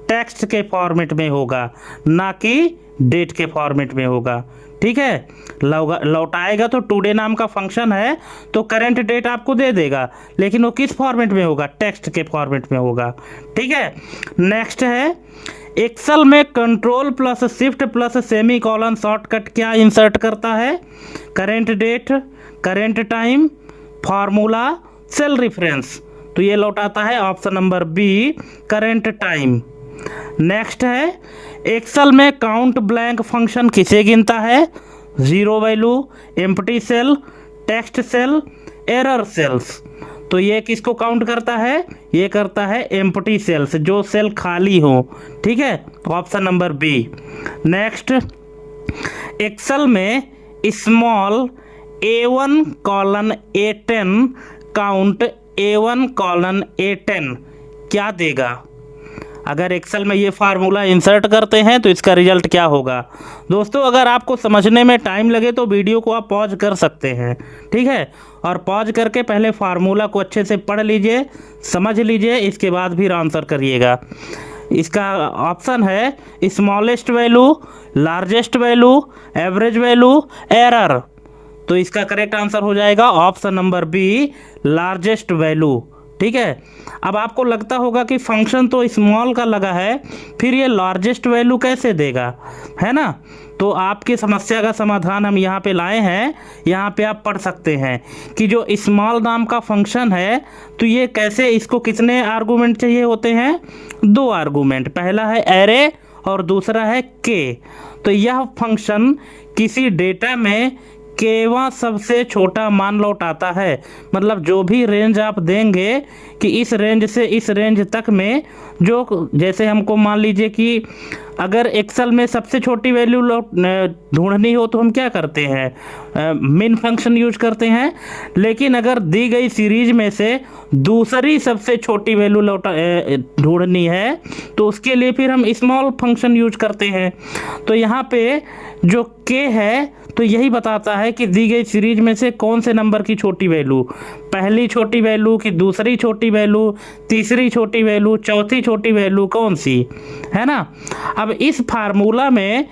टेक्स्ट के फॉर्मेट में होगा, ना कि डेट के फॉर्मेट में होगा। ठीक है, लौटाएगा तो टुडे नाम का फंक्शन है तो करंट डेट आपको दे देगा, लेकिन वो किस फॉर्मेट में होगा? टेक्स्ट के फॉर्मेट में होगा। ठीक है, नेक्स्ट है एक्सेल में control plus shift plus semicolon shortcut क्या इंसर्ट करता है? Current date, current time, formula, cell reference. तो ये लौटाता है option number B, current time. Next है एक्सेल में काउंट ब्लैंक फंक्शन किसे गिनता है? Zero value, empty cell, text cell, error cells. तो ये किसको काउंट करता है? ये करता है एम्प्टी सेल्स, जो सेल खाली हो। ठीक है, option number B. Next Excel में small A1 colon A10 count A1 colon A10 क्या देगा? अगर एक्सेल में ये फार्मूला इंसर्ट करते हैं तो इसका रिजल्ट क्या होगा? दोस्तों अगर आपको समझने में टाइम लगे तो वीडियो को आप पॉज कर सकते हैं। ठीक है, और पॉज करके पहले फार्मूला को अच्छे से पढ़ लीजिए, समझ लीजिए, इसके बाद फिर आंसर करिएगा। इसका ऑप्शन है smallest value, largest value, average value, error. तो इसका करेक्ट आंसर हो जाएगा option number B, largest value. ठीक है, अब आपको लगता होगा कि फंक्शन तो स्मॉल का लगा है, फिर ये लार्जेस्ट वैल्यू कैसे देगा, है ना? तो आपकी समस्या का समाधान हम यहाँ पे लाए हैं। यहाँ पे आप पढ़ सकते हैं कि जो स्मॉल नाम का फंक्शन है तो ये कैसे, इसको कितने आर्गूमेंट चाहिए होते हैं? 2 आर्गूमेंट, पहला है एरे और दूसरा है के। तो यह फंक्शन किसी डेटा में केवा सबसे छोटा मान लौटाता है। मतलब जो भी रेंज आप देंगे कि इस रेंज से इस रेंज तक में, जो जैसे हमको मान लीजिए कि अगर एक्सेल में सबसे छोटी वैल्यू ढूंढनी हो तो हम क्या करते हैं? मिन फंक्शन यूज करते हैं। लेकिन अगर दी गई सीरीज में से दूसरी सबसे छोटी वैल्यू ढूंढनी है तो उसके लिए फिर हम स्मॉल फंक्शन यूज करते हैं। तो यहाँ पे जो के है तो यही बताता है कि दी गई सीरीज में से कौन से नंबर की छोटी वैल्यू, पहली छोटी वैल्यू की दूसरी छोटी वैल्यू, तीसरी छोटी वैल्यू, चौथी छोटी वैल्यू कौन सी, है ना? अब इस फार्मूला में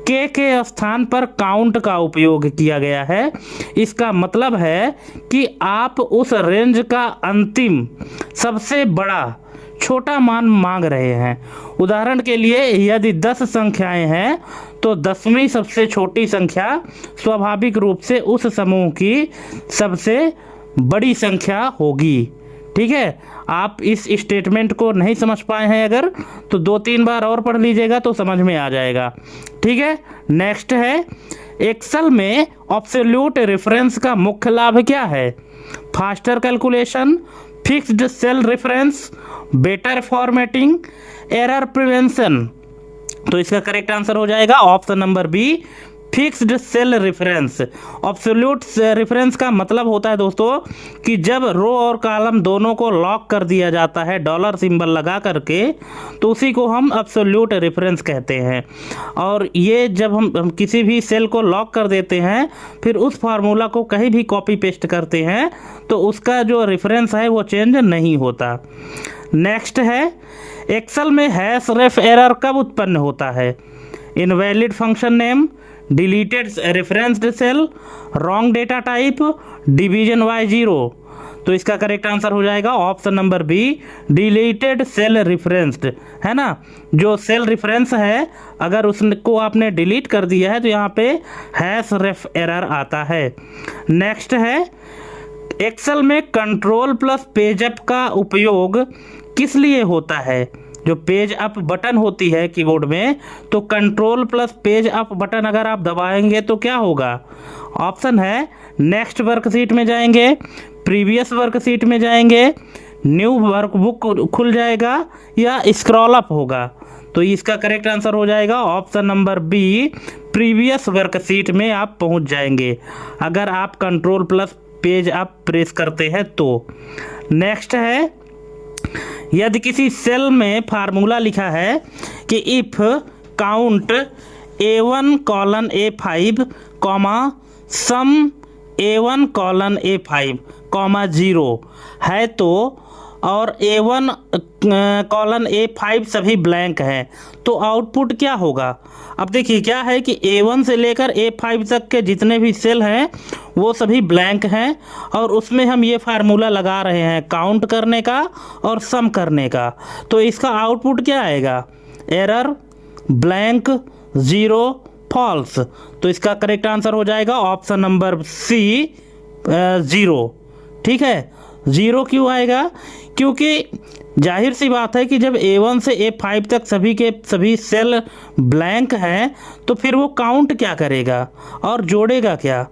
के स्थान पर काउंट का उपयोग किया गया है। इसका मतलब है कि आप उस रेंज का अंतिम सबसे बड़ा छोटा मान मांग रहे हैं। उदाहरण के लिए यदि 10 संख्याएं हैं तो 10वीं सबसे छोटी संख्या स्वाभाविक रूप से उस समूह की सबसे बड़ी संख्या होगी। ठीक है, आप इस स्टेटमेंट को नहीं समझ पाए हैं अगर, तो 2-3 बार और पढ़ लीजिएगा तो समझ में आ जाएगा। ठीक है, नेक्स्ट है एक्सेल में एब्सोल्यूट रेफरेंस का मुख्य लाभ क्या है? Faster calculation, fixed cell reference, better formatting, error prevention. तो इसका करेक्ट आंसर हो जाएगा option number B, fixed cell reference. Absolute reference का मतलब होता है दोस्तों कि जब रो और कॉलम दोनों को लॉक कर दिया जाता है डॉलर सिंबल लगा करके, तो उसी को हम एब्सोल्यूट रेफरेंस कहते हैं। और ये जब हम किसी भी सेल को लॉक कर देते हैं फिर उस फार्मूला को कहीं भी कॉपी पेस्ट करते हैं तो उसका जो रेफरेंस है वो चेंज नहीं होता। नेक्स्ट है एक्सेल में हैश रेफ एरर कब उत्पन्न होता है? Invalid function name, deleted referenced cell, wrong data type, division by 0। तो इसका करेक्ट आंसर हो जाएगा option number B, deleted cell referenced, है ना? जो सेल रेफरेंस है अगर उसको आपने डिलीट कर दिया है तो यहाँ पे हैश रेफ एरर आता है। नेक्स्ट है एक्सेल में कंट्रोल प्लस पेजअप का उपयोग किस लिए होता है? जो पेज अप बटन होती है कीबोर्ड में, तो control plus page up button अगर आप दबाएंगे तो क्या होगा? ऑप्शन है नेक्स्ट वर्कशीट में जाएंगे, प्रीवियस वर्कशीट में जाएंगे, न्यू वर्कबुक खुल जाएगा, या स्क्रॉल अप होगा। तो इसका करेक्ट आंसर हो जाएगा option number B, previous worksheet में आप पहुंच जाएंगे अगर आप control plus page up press करते हैं तो। नेक्स्ट है, यदि किसी सेल में फार्मूला लिखा है कि if count A1 colon A5 comma sum A1 colon A5 comma 0 है तो, और A1 कॉलन A5 सभी ब्लैंक हैं, तो आउटपुट क्या होगा? अब देखिए क्या है कि A1 से लेकर A5 तक के जितने भी सेल हैं वो सभी ब्लैंक हैं, और उसमें हम ये फार्मूला लगा रहे हैं काउंट करने का और सम करने का। तो इसका आउटपुट क्या आएगा? Error, blank, 0, false. तो इसका करेक्ट आंसर हो जाएगा ऑप्शन नंबर सी, 0। ठीक है, 0 क्यों आएगा? क्योंकि जाहिर सी बात है कि जब A1 से A5 तक सभी के सभी सेल ब्लैंक हैं तो फिर वो काउंट क्या करेगा और जोड़ेगा क्या?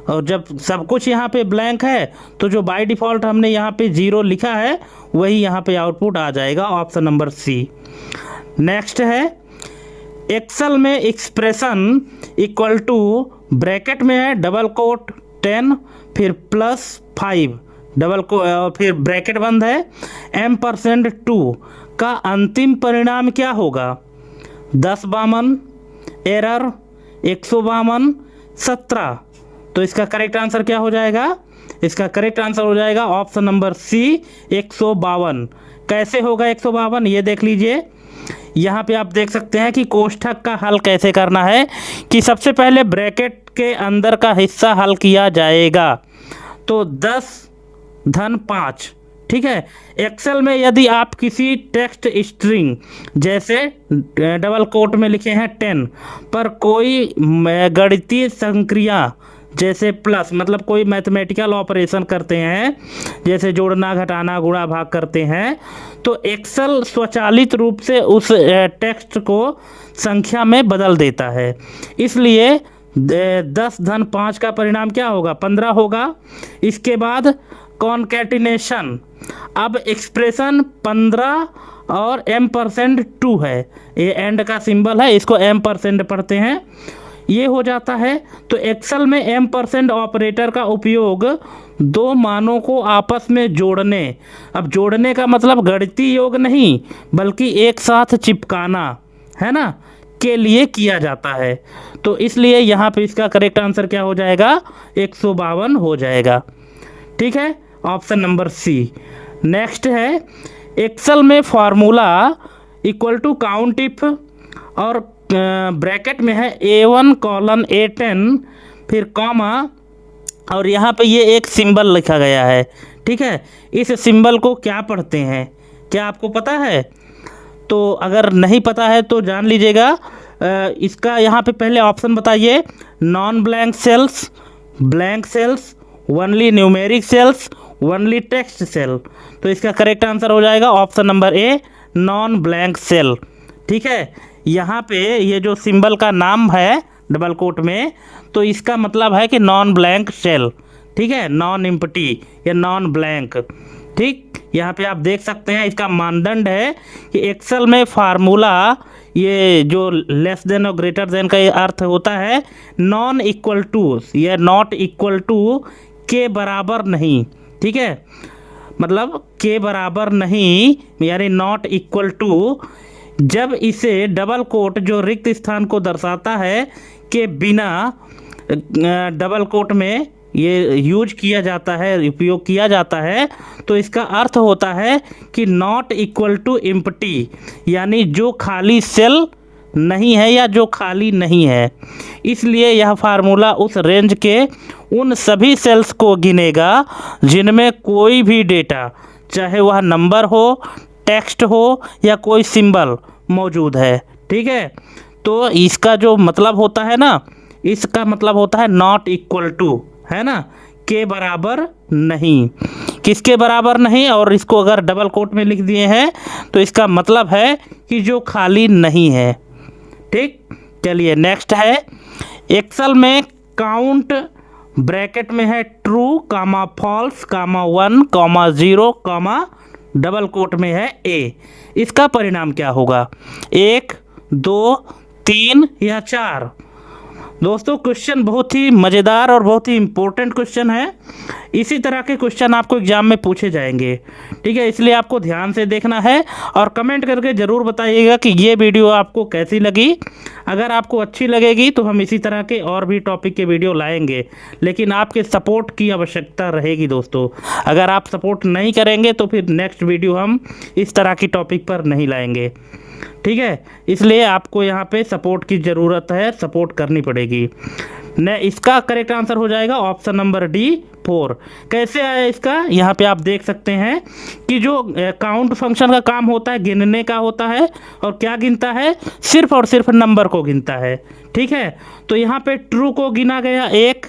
और जब सब कुछ यहाँ पे ब्लैंक है तो जो बाय डिफ़ॉल्ट हमने यहाँ पे 0 लिखा है वही यहाँ पे आउटपुट आ जाएगा, ऑप्शन नंबर सी। नेक्स्ट है, एक्सेल में एक्सप्रेशन इक्वल टू ब्रैकेट में है डबल कोट 10 फिर +5 डबल को फिर ब्रैकेट बंद है M% 2 का अंतिम परिणाम क्या होगा? 1052, एरर, 152, 17। तो इसका करेक्ट आंसर क्या हो जाएगा? इसका करेक्ट आंसर हो जाएगा ऑप्शन नंबर सी, 152। कैसे होगा 152? ये देख लीजिए, यहाँ पे आप देख सकते हैं कि कोष्ठक का हल कैसे करना है कि सबसे पहले ब्रैकेट के अंदर का हिस्सा हल किया जाएगा। तो 10 धन 5, ठीक है। एक्सेल में यदि आप किसी टेक्स्ट स्ट्रिंग जैसे डबल कोट में लिखे हैं 10 पर कोई गणितीय संक्रिया जैसे प्लस, मतलब कोई मैथमेटिकल ऑपरेशन करते हैं जैसे जोड़ना, घटाना, गुणा, भाग करते हैं, तो एक्सेल स्वचालित रूप से उस टेक्स्ट को संख्या में बदल देता है। इसलिए 10 धन 5 का परिणाम क्या होगा? 15 होगा। इसके बाद कॉन्कैटिनेशन, अब एक्सप्रेशन 15 और M% 2 है, ये एंड का सिंबल है, इसको M% पढ़ते हैं, ये हो जाता है। तो एक्सेल में M% ऑपरेटर का उपयोग दो मानों को आपस में जोड़ने, अब जोड़ने का मतलब गणितीय योग नहीं बल्कि एक साथ चिपकाना है ना, के लिए किया जाता है। तो इसलिए यहाँ पे इसका करेक्ट आंसर क्या हो जाएगा? 152 हो जाएगा। ठीक है, ऑप्शन नंबर सी। नेक्स्ट है, एक्सेल में formula equal to count if और ब्रैकेट में है A1 कॉलन A10 फिर कॉमा, और यहाँ पे ये एक सिंबल लिखा गया है। ठीक है, इस सिंबल को क्या पढ़ते हैं? क्या आपको पता है? तो अगर नहीं पता है तो जान लीजिएगा। इसका यहाँ पे पहले ऑप्शन बताइए। Non blank cells, blank cells, only numeric cells, only text cell. तो इसका करेक्ट आंसर हो जाएगा option number A, non blank cell. ठीक है, यहाँ पे ये जो सिंबल का नाम है डबल कोट में, तो इसका मतलब है कि नॉन ब्लैंक सेल। ठीक है, नॉन एम्प्टी या नॉन ब्लैंक। ठीक, यहाँ पे आप देख सकते हैं इसका मानदंड है कि एक्सेल में फार्मूला, ये जो लेस देन और ग्रेटर देन का ये अर्थ होता है नॉन इक्वल टू या नॉट इक्वल टू, के बराबर नहीं। ठीक है, मतलब के बराबर नहीं यानी नॉट इक्वल टू, जब इसे डबल कोट जो रिक्त स्थान को दर्शाता है के बिना डबल कोट में ये यूज किया जाता है, उपयोग किया जाता है, तो इसका अर्थ होता है कि नॉट इक्वल टू एम्प्टी, यानी जो खाली सेल नहीं है या जो खाली नहीं है। इसलिए यह फार्मूला उस रेंज के उन सभी सेल्स को गिनेगा जिनमें कोई भी डेटा, चाहे वह नंबर हो, टेक्स्ट हो या कोई सिंबल मौजूद है। ठीक है, तो इसका जो मतलब होता है ना, इसका मतलब होता है नॉट इक्वल टू, है ना, के बराबर नहीं। किसके बराबर नहीं, और इसको अगर डबल कोट में लिख दिए हैं तो इसका मतलब है कि जो खाली नहीं है। ठीक, चलिए नेक्स्ट है एक्सेल में काउंट ब्रैकेट में है ट्रू कामा फॉल्स कामा 1 कामा 0 कामा डबल कोट में है ए। इसका परिणाम क्या होगा, 1 2 3 या 4। दोस्तों क्वेश्चन बहुत ही मज़ेदार और बहुत ही इम्पोर्टेंट क्वेश्चन है। इसी तरह के क्वेश्चन आपको एग्जाम में पूछे जाएंगे, ठीक है, इसलिए आपको ध्यान से देखना है और कमेंट करके ज़रूर बताइएगा कि ये वीडियो आपको कैसी लगी। अगर आपको अच्छी लगेगी तो हम इसी तरह के और भी टॉपिक के वीडियो लाएंगे, लेकिन आपके सपोर्ट की आवश्यकता रहेगी दोस्तों। अगर आप सपोर्ट नहीं करेंगे तो फिर नेक्स्ट वीडियो हम इस तरह की टॉपिक पर नहीं लाएंगे, ठीक है, इसलिए आपको यहाँ पे सपोर्ट की ज़रूरत है, सपोर्ट करनी पड़ेगी। न इसका करेक्ट आंसर हो जाएगा ऑप्शन नंबर डी 4। कैसे आया इसका, यहाँ पे आप देख सकते हैं कि जो काउंट फंक्शन का काम होता है गिनने का होता है, और क्या गिनता है, सिर्फ और सिर्फ नंबर को गिनता है। ठीक है, तो यहाँ पे ट्रू को गिना गया 1,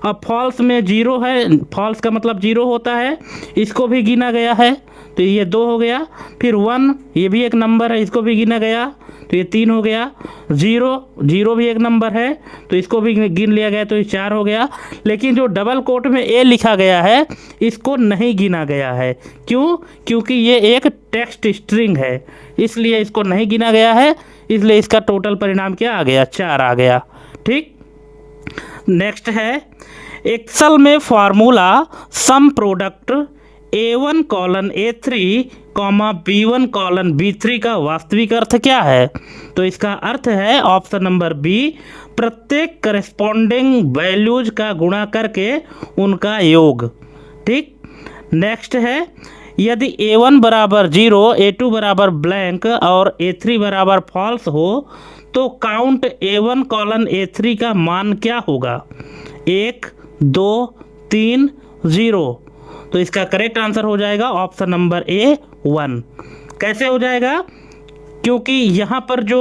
और फॉल्स में 0 है, फॉल्स का मतलब 0 होता है, इसको भी गिना गया है, तो ये 2 हो गया। फिर 1 ये भी एक नंबर है, इसको भी गिना गया, तो ये 3 हो गया। 0 भी एक नंबर है, तो इसको भी गिन लिया गया, तो ये 4 हो गया। लेकिन जो डबल कोट में ए लिखा गया है इसको नहीं गिना गया है। क्यों, क्योंकि ये एक टेक्स्ट स्ट्रिंग है, इसलिए इसको नहीं गिना गया है, इसलिए इसका टोटल परिणाम क्या आ गया, 4 आ गया। ठीक, नेक्स्ट है एक्सेल में formula sum product A1 colon A3 comma B1 colon B3 का वास्तविक अर्थ क्या है। तो इसका अर्थ है ऑप्शन नंबर बी, प्रत्येक करस्पॉन्डिंग वैल्यूज का गुणा करके उनका योग। ठीक, नेक्स्ट है यदि A1 बराबर 0, A2 बराबर ब्लैंक और A3 बराबर फॉल्स हो तो काउंट A1 कॉलन A3 का मान क्या होगा, 1 2 3 0। तो इसका करेक्ट आंसर हो जाएगा ऑप्शन नंबर ए 1। कैसे हो जाएगा, क्योंकि यहाँ पर जो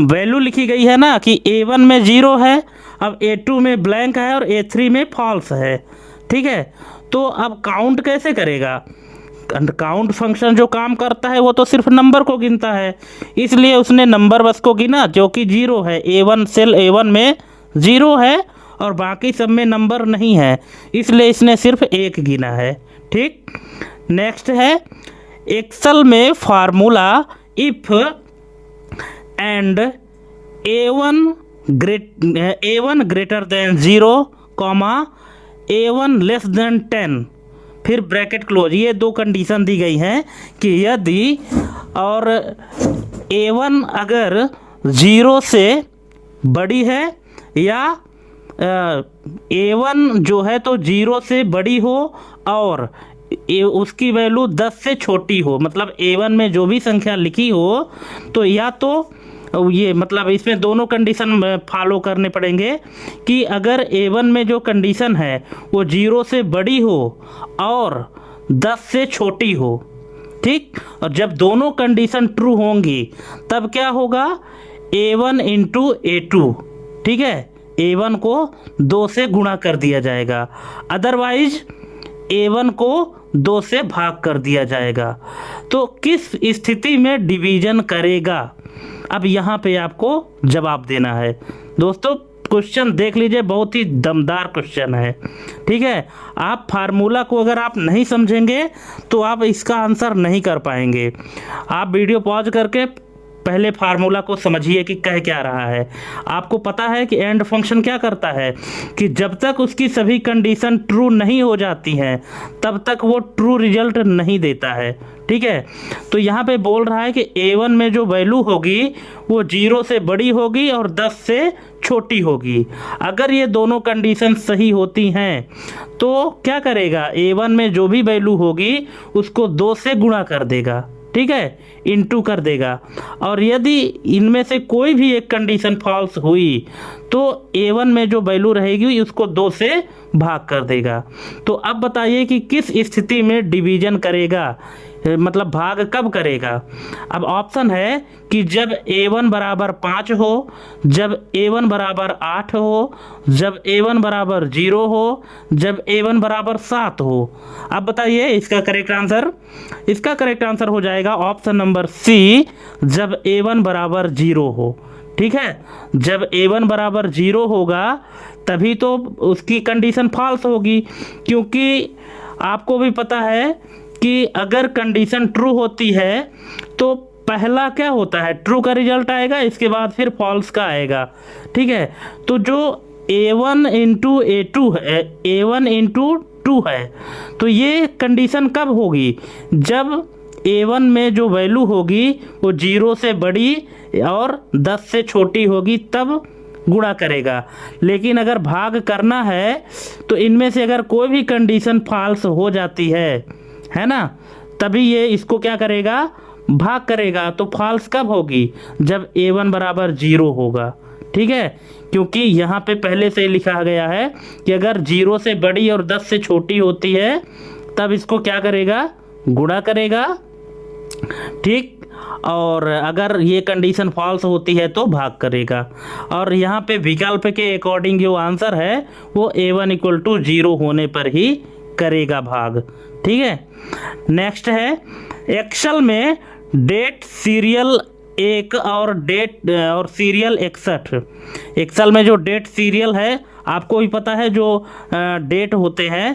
वैल्यू लिखी गई है ना कि A1 में 0 है, अब A2 में ब्लैंक है और A3 में फॉल्स है। ठीक है, तो अब काउंट कैसे करेगा, काउंट फंक्शन जो काम करता है वो तो सिर्फ नंबर को गिनता है, इसलिए उसने नंबर बस को गिना जो कि 0 है। A1 सेल A1 में 0 है और बाकी सब में नंबर नहीं है, इसलिए इसने सिर्फ 1 गिना है। ठीक, नेक्स्ट है एक्सेल में formula if and A1 greater than 0 comma A1 less than 10 फिर ब्रैकेट क्लोज, ये 2 कंडीशन दी गई हैं कि यदि और A1 अगर 0 से बड़ी है या A1 जो है तो 0 से बड़ी हो और उसकी वैल्यू 10 से छोटी हो, मतलब A1 में जो भी संख्या लिखी हो, तो या तो ये मतलब इसमें दोनों कंडीशन फॉलो करने पड़ेंगे कि अगर A1 में जो कंडीशन है वो 0 से बड़ी हो और 10 से छोटी हो। ठीक, और जब दोनों कंडीशन ट्रू होंगी तब क्या होगा, A1 इंटू A2। ठीक है, A1 को 2 से गुणा कर दिया जाएगा, अदरवाइज A1 को 2 से भाग कर दिया जाएगा। तो किस स्थिति में डिवीजन करेगा, अब यहाँ पे आपको जवाब देना है। दोस्तों क्वेश्चन देख लीजिए, बहुत ही दमदार क्वेश्चन है। ठीक है, आप फार्मूला को अगर आप नहीं समझेंगे तो आप इसका आंसर नहीं कर पाएंगे। आप वीडियो पॉज करके पहले फार्मूला को समझिए कि कह क्या रहा है। आपको पता है कि एंड फंक्शन क्या करता है कि जब तक उसकी सभी कंडीशन ट्रू नहीं हो जाती हैं तब तक वो ट्रू रिजल्ट नहीं देता है। ठीक है, तो यहाँ पे बोल रहा है कि A1 में जो वैल्यू होगी वो 0 से बड़ी होगी और 10 से छोटी होगी। अगर ये दोनों कंडीशन सही होती हैं तो क्या करेगा, A1 में जो भी वैल्यू होगी उसको 2 से गुणा कर देगा। ठीक है, इनटू कर देगा, और यदि इनमें से कोई भी एक कंडीशन फॉल्स हुई तो A1 में जो वैल्यू रहेगी उसको 2 से भाग कर देगा। तो अब बताइए कि किस स्थिति में डिवीजन करेगा, मतलब भाग कब करेगा। अब ऑप्शन है कि जब a1 बराबर 5 हो, जब a1 बराबर 8 हो, जब a1 बराबर 0 हो, जब a1 बराबर 7 हो। अब बताइए इसका करेक्ट आंसर। इसका करेक्ट आंसर हो जाएगा ऑप्शन नंबर सी, जब a1 बराबर 0 हो। ठीक है, जब a1 बराबर 0 होगा तभी तो उसकी कंडीशन फॉल्स होगी, क्योंकि आपको भी पता है कि अगर कंडीशन ट्रू होती है तो पहला क्या होता है, ट्रू का रिजल्ट आएगा, इसके बाद फिर फॉल्स का आएगा। ठीक है, तो जो a1 इंटू a2 है, a1 इंटू 2 है, तो ये कंडीशन कब होगी, जब a1 में जो वैल्यू होगी वो 0 से बड़ी और 10 से छोटी होगी, तब गुणा करेगा। लेकिन अगर भाग करना है तो इनमें से अगर कोई भी कंडीशन फॉल्स हो जाती है ना, तभी ये इसको क्या करेगा, भाग करेगा। तो फॉल्स कब होगी, जब a1 बराबर 0 होगा। ठीक है, क्योंकि यहाँ पे पहले से लिखा गया है कि अगर 0 से बड़ी और 10 से छोटी होती है तब इसको क्या करेगा, गुणा करेगा। ठीक, और अगर ये कंडीशन फॉल्स होती है तो भाग करेगा। और यहाँ पे विकल्प के अकॉर्डिंग जो आंसर है वो a1 इक्वल टू 0 होने पर ही करेगा भाग। ठीक है, नेक्स्ट है एक्सेल में डेट सीरियल 1 और डेट और सीरियल 61। एक्सेल में जो डेट सीरियल है, आपको भी पता है जो डेट होते हैं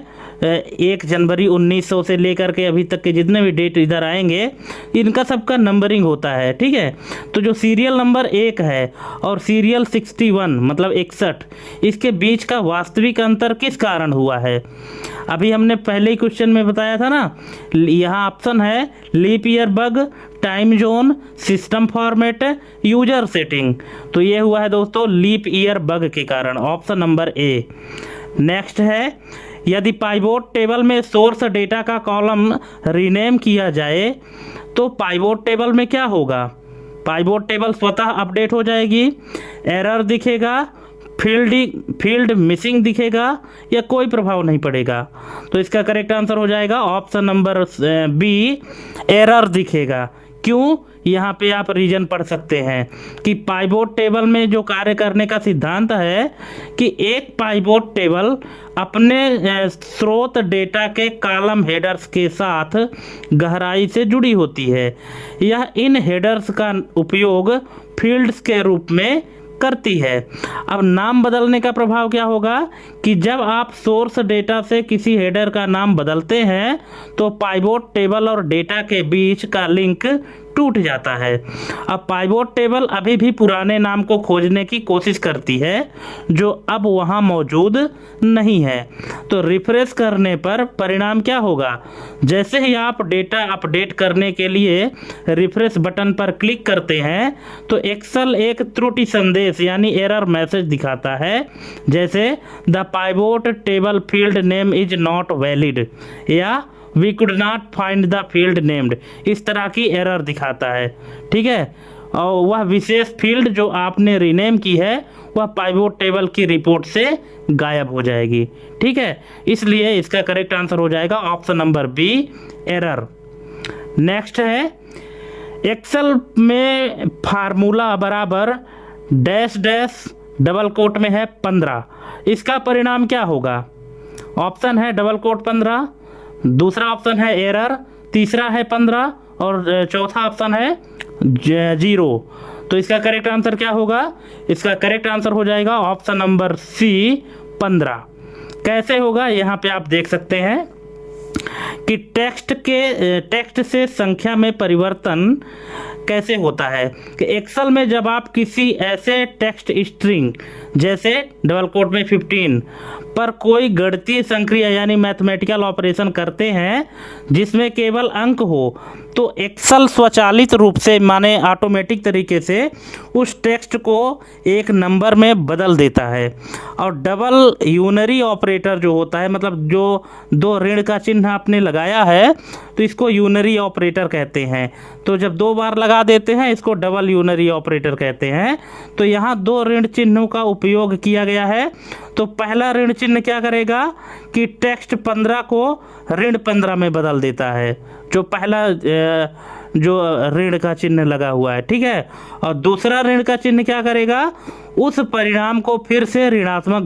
1 जनवरी 1900 से लेकर के अभी तक के जितने भी डेट इधर आएंगे, इनका सबका नंबरिंग होता है। ठीक है, तो जो सीरियल नंबर 1 है और सीरियल 61 मतलब 61, इसके बीच का वास्तविक अंतर किस कारण हुआ है। अभी हमने पहले ही क्वेश्चन में बताया था ना, यहाँ ऑप्शन है leap year bug, time zone, system format, user setting. तो ये हुआ है दोस्तों लीप ईयर बग के कारण, ऑप्शन नंबर ए। नेक्स्ट है यदि पाइवोट टेबल में सोर्स डेटा का कॉलम रीनेम किया जाए तो पाइवोट टेबल में क्या होगा, पाइवोट टेबल स्वतः अपडेट हो जाएगी, एरर दिखेगा, फील्ड मिसिंग दिखेगा, या कोई प्रभाव नहीं पड़ेगा। तो इसका करेक्ट आंसर हो जाएगा ऑप्शन नंबर बी, एरर दिखेगा। क्यों, यहाँ पे आप रीजन पढ़ सकते हैं कि पाइवोट टेबल में जो कार्य करने का सिद्धांत है कि एक पाइवोट टेबल अपने स्रोत डेटा के कॉलम हेडर्स के साथ गहराई से जुड़ी होती है। यह इन हेडर्स का उपयोग फील्ड्स के रूप में करती है। अब नाम बदलने का प्रभाव क्या होगा कि जब आप सोर्स डेटा से किसी हेडर का नाम बदलते हैं तो पाइवोट टेबल और डेटा के बीच का लिंक टूट जाता है। अब पाइवोट टेबल अभी भी पुराने नाम को खोजने की कोशिश करती है जो अब वहां मौजूद नहीं है। तो रिफ्रेश करने पर परिणाम क्या होगा, जैसे ही आप डेटा अपडेट करने के लिए रिफ्रेश बटन पर क्लिक करते हैं तो एक्सेल एक त्रुटि संदेश यानी एरर मैसेज दिखाता है, जैसे the pivot table field name is not valid या we could not find the field named, इस तरह की एरर दिखाता है। ठीक है, और वह विशेष फील्ड जो आपने रीनेम की है वह पाइवोट टेबल की रिपोर्ट से गायब हो जाएगी। ठीक है, इसलिए इसका करेक्ट आंसर हो जाएगा option number B, error. Next है एक्सेल में फार्मूला बराबर डैश डैश डबल कोट में है 15, इसका परिणाम क्या होगा। ऑप्शन है डबल कोट 15, दूसरा ऑप्शन है एरर, तीसरा है 15 और चौथा ऑप्शन है 0। तो इसका करेक्ट आंसर क्या होगा, इसका करेक्ट आंसर हो जाएगा ऑप्शन नंबर सी, 15। कैसे होगा, यहाँ पे आप देख सकते हैं कि टेक्स्ट से संख्या में परिवर्तन कैसे होता है कि एक्सेल में जब आप किसी ऐसे टेक्स्ट स्ट्रिंग जैसे डबल कोट में 15 पर कोई गणितीय संक्रिया यानी मैथमेटिकल ऑपरेशन करते हैं जिसमें केवल अंक हो तो एक्सेल स्वचालित रूप से माने ऑटोमेटिक तरीके से उस टेक्स्ट को एक नंबर में बदल देता है। और डबल यूनरी ऑपरेटर जो होता है, मतलब जो दो ऋण का चिन्ह आपने लगाया है तो इसको यूनरी ऑपरेटर कहते हैं। तो जब 2 बार लगा देते हैं इसको डबल यूनरी ऑपरेटर कहते हैं। तो यहाँ 2 ऋण चिन्हों का उपयोग किया गया है तो पहला ऋण चिन्ह क्या करेगा कि टेक्स्ट 15 को ऋण 15 में बदल देता है, जो पहला जो ऋण का चिन्ह लगा हुआ है, ठीक है। और दूसरा ऋण का चिन्ह क्या करेगा, उस परिणाम को फिर से ऋणात्मक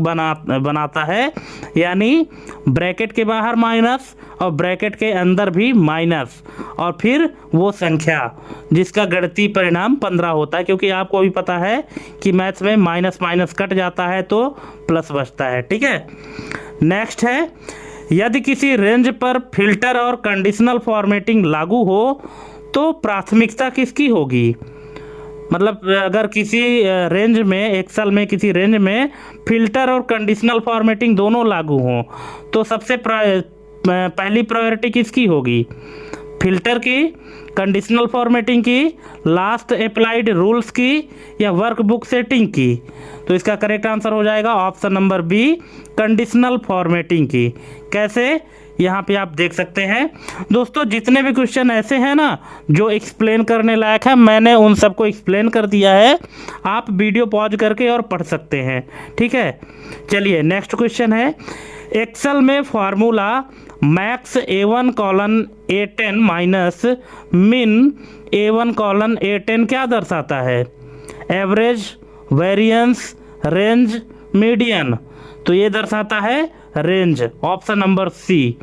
बनाता है, यानी ब्रैकेट के बाहर माइनस और ब्रैकेट के अंदर भी माइनस, और फिर वो संख्या जिसका गणितीय परिणाम 15 होता है, क्योंकि आपको भी पता है कि मैथ्स में माइनस माइनस कट जाता है तो प्लस बचता है, ठीक है। नेक्स्ट है, यदि किसी रेंज पर फिल्टर और कंडीशनल फॉर्मेटिंग लागू हो तो प्राथमिकता किसकी होगी। मतलब अगर किसी रेंज में, एक्सेल में किसी रेंज में फिल्टर और कंडीशनल फॉर्मेटिंग दोनों लागू हों तो सबसे पहली प्रायोरिटी किसकी होगी, फिल्टर की, कंडीशनल फॉर्मेटिंग की, लास्ट अप्लाइड रूल्स की, या वर्कबुक सेटिंग की। तो इसका करेक्ट आंसर हो जाएगा option number B, conditional formatting की। कैसे, यहाँ पे आप देख सकते हैं दोस्तों, जितने भी क्वेश्चन ऐसे हैं ना जो एक्सप्लेन करने लायक है, मैंने उन सबको एक्सप्लेन कर दिया है, आप वीडियो पॉज करके और पढ़ सकते हैं, ठीक है। चलिए नेक्स्ट क्वेश्चन है, एक्सेल में formula max A1 colon A10 minus मिन A1 कॉलन A10 क्या दर्शाता है, एवरेज, वेरिएंस, रेंज, मीडियन। तो ये दर्शाता है रेंज, ऑप्शन नंबर सी।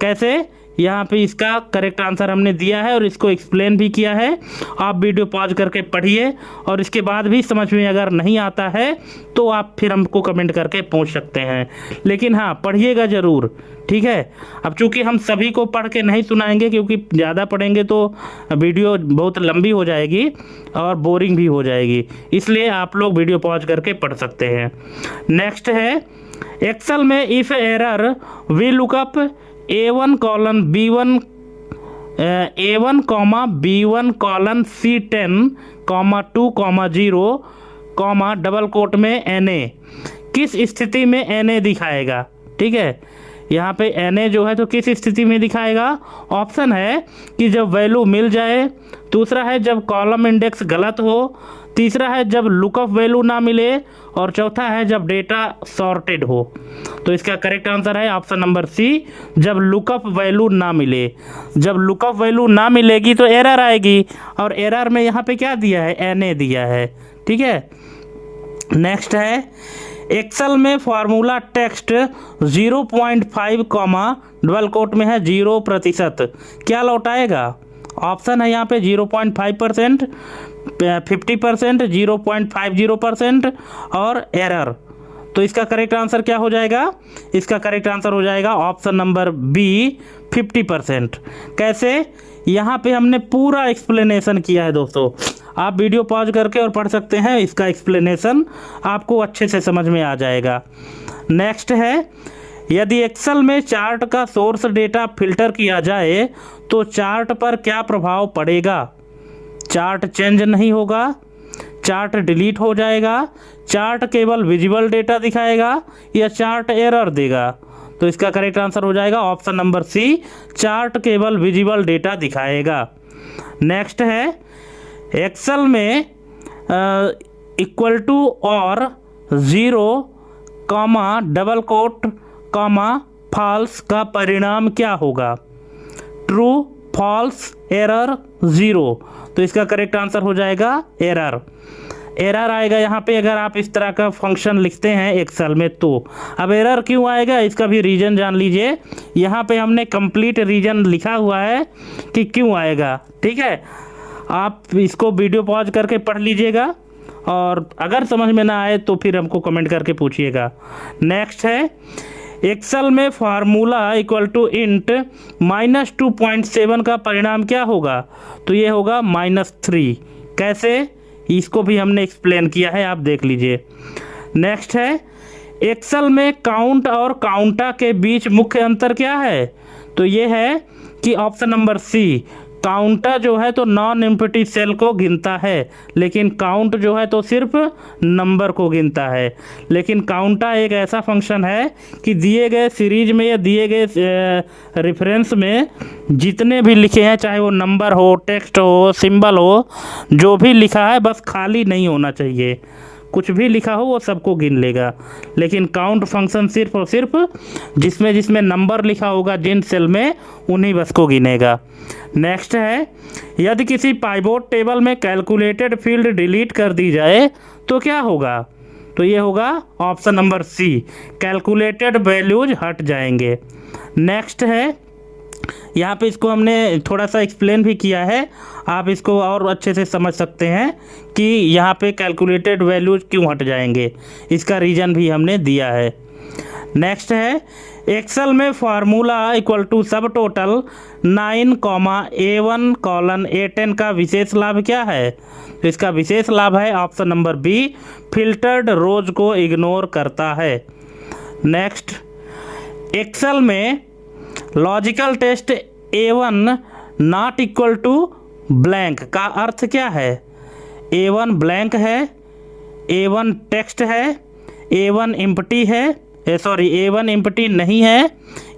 कैसे, यहाँ पे इसका करेक्ट आंसर हमने दिया है और इसको एक्सप्लेन भी किया है, आप वीडियो पॉज करके पढ़िए, और इसके बाद भी समझ में अगर नहीं आता है तो आप फिर हमको कमेंट करके पूछ सकते हैं, लेकिन हाँ पढ़िएगा ज़रूर, ठीक है। अब चूंकि हम सभी को पढ़ के नहीं सुनाएंगे, क्योंकि ज़्यादा पढ़ेंगे तो वीडियो बहुत लंबी हो जाएगी और बोरिंग भी हो जाएगी, इसलिए आप लोग वीडियो पॉज करके पढ़ सकते हैं। नेक्स्ट है, एक्सेल में if error V lookup A1 colon B1 A1 comma B1 colon C10 comma 2 comma 0 comma double quote में NA, किस स्थिति में NA दिखाएगा, ठीक है। यहाँ पे NA जो है तो किस स्थिति में दिखाएगा, ऑप्शन है कि जब वैल्यू मिल जाए, दूसरा है जब कॉलम इंडेक्स गलत हो, तीसरा है जब लुकअप वैल्यू ना मिले, और चौथा है जब डेटा सॉर्टेड हो। तो इसका करेक्ट आंसर है ऑप्शन नंबर सी, जब लुकअप वैल्यू ना मिले। जब लुकअप वैल्यू ना मिलेगी तो एरर आएगी, और एरर में यहाँ पे क्या दिया है, NA दिया है, ठीक है। नेक्स्ट है, एक्सेल में formula text 0.5 comma double quote में है 0% क्या लौटाएगा, ऑप्शन है यहाँ पे 0.5%, 50%, 0.50% और एरर। तो इसका करेक्ट आंसर क्या हो जाएगा, इसका करेक्ट आंसर हो जाएगा ऑप्शन नंबर बी, 50%। कैसे, यहाँ पे हमने पूरा एक्सप्लेनेशन किया है दोस्तों, आप वीडियो पॉज करके और पढ़ सकते हैं, इसका एक्सप्लेनेशन आपको अच्छे से समझ में आ जाएगा। नेक्स्ट है, यदि एक्सेल में चार्ट का सोर्स डेटा फिल्टर किया जाए तो चार्ट पर क्या प्रभाव पड़ेगा, चार्ट चेंज नहीं होगा, चार्ट डिलीट हो जाएगा, चार्ट केवल विजिबल डेटा दिखाएगा, या चार्ट एरर देगा। तो इसका करेक्ट आंसर हो जाएगा ऑप्शन नंबर सी, चार्ट केवल विजिबल डेटा दिखाएगा। नेक्स्ट है, एक्सेल में इक्वल टू और 0 comma double quote comma false का परिणाम क्या होगा, ट्रू, फॉल्स, एरर, 0। तो इसका करेक्ट आंसर हो जाएगा एरर। एरर आएगा यहाँ पे अगर आप इस तरह का फंक्शन लिखते हैं एक्सेल में तो। अब एरर क्यों आएगा, इसका भी रीज़न जान लीजिए, यहाँ पे हमने कंप्लीट रीज़न लिखा हुआ है कि क्यों आएगा, ठीक है। आप इसको वीडियो पॉज करके पढ़ लीजिएगा, और अगर समझ में ना आए तो फिर हमको कमेंट करके पूछिएगा। नेक्स्ट है, एक्सेल में फार्मूला इक्वल टू इंट -2.7 का परिणाम क्या होगा, तो ये होगा -3। कैसे, इसको भी हमने एक्सप्लेन किया है, आप देख लीजिए। नेक्स्ट है, एक्सेल में काउंट और काउंटा के बीच मुख्य अंतर क्या है, तो ये है कि ऑप्शन नंबर सी, काउंटा जो है तो नॉन एम्प्टी सेल को गिनता है, लेकिन काउंट जो है तो सिर्फ नंबर को गिनता है। लेकिन काउंटा एक ऐसा फंक्शन है कि दिए गए सीरीज में या दिए गए रेफरेंस में जितने भी लिखे हैं, चाहे वो नंबर हो, टेक्स्ट हो, सिंबल हो, जो भी लिखा है बस खाली नहीं होना चाहिए, कुछ भी लिखा हो वो सबको गिन लेगा, लेकिन काउंट फंक्शन सिर्फ और सिर्फ जिसमें जिसमें नंबर लिखा होगा जिन सेल में उन्हीं बस को गिनेगा। नेक्स्ट है, यदि किसी पाइवोट टेबल में कैलकुलेटेड फील्ड डिलीट कर दी जाए तो क्या होगा? तो ये होगा option number C, calculated values हट जाएंगे। नेक्स्ट है, यहाँ पे इसको हमने थोड़ा सा एक्सप्लेन भी किया है, आप इसको और अच्छे से समझ सकते हैं कि यहाँ पे कैलकुलेटेड वैल्यूज क्यों हट जाएंगे, इसका रीज़न भी हमने दिया है। नेक्स्ट है, एक्सेल में फार्मूला इक्वल टू सब टोटल 9,A1:A10 का विशेष लाभ क्या है? तो इसका विशेष लाभ है option number B, filtered rows को इग्नोर करता है। नेक्स्ट, एक्सेल में logical test A1 not equal to blank का अर्थ क्या है? A1 ब्लैंक है, A1 टेक्स्ट है, A1 एम्प्टी है, A1 एम्प्टी नहीं है,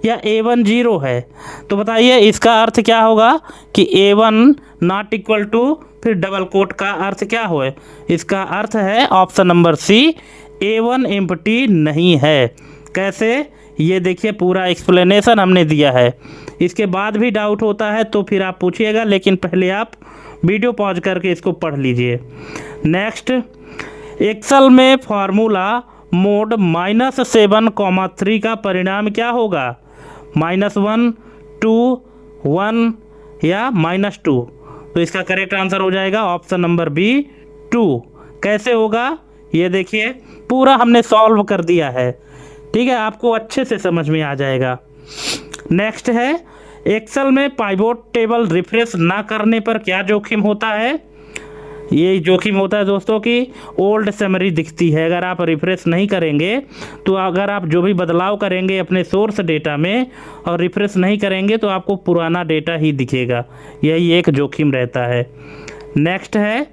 या A1 जीरो है? तो बताइए इसका अर्थ क्या होगा कि A1 नॉट इक्वल टू फिर डबल कोट का अर्थ क्या हो? इसका अर्थ है ऑप्शन नंबर सी, A1 एम्प्टी नहीं है। कैसे? ये देखिए पूरा एक्सप्लेनेशन हमने दिया है। इसके बाद भी डाउट होता है तो फिर आप पूछिएगा, लेकिन पहले आप वीडियो पॉज करके इसको पढ़ लीजिए। नेक्स्ट, एक्सेल में फार्मूला मोड -7,3 का परिणाम क्या होगा? -1, 2, 1 या -2? तो इसका करेक्ट आंसर हो जाएगा ऑप्शन नंबर बी, 2। कैसे होगा ये देखिए, पूरा हमने सॉल्व कर दिया है, ठीक है, आपको अच्छे से समझ में आ जाएगा। नेक्स्ट है, एक्सेल में पाइवोट टेबल रिफ्रेश ना करने पर क्या जोखिम होता है? ये जोखिम होता है दोस्तों कि ओल्ड समरी दिखती है। अगर आप रिफ्रेश नहीं करेंगे तो अगर आप जो भी बदलाव करेंगे अपने सोर्स डेटा में और रिफ्रेश नहीं करेंगे तो आपको पुराना डेटा ही दिखेगा, यही एक जोखिम रहता है। नेक्स्ट है,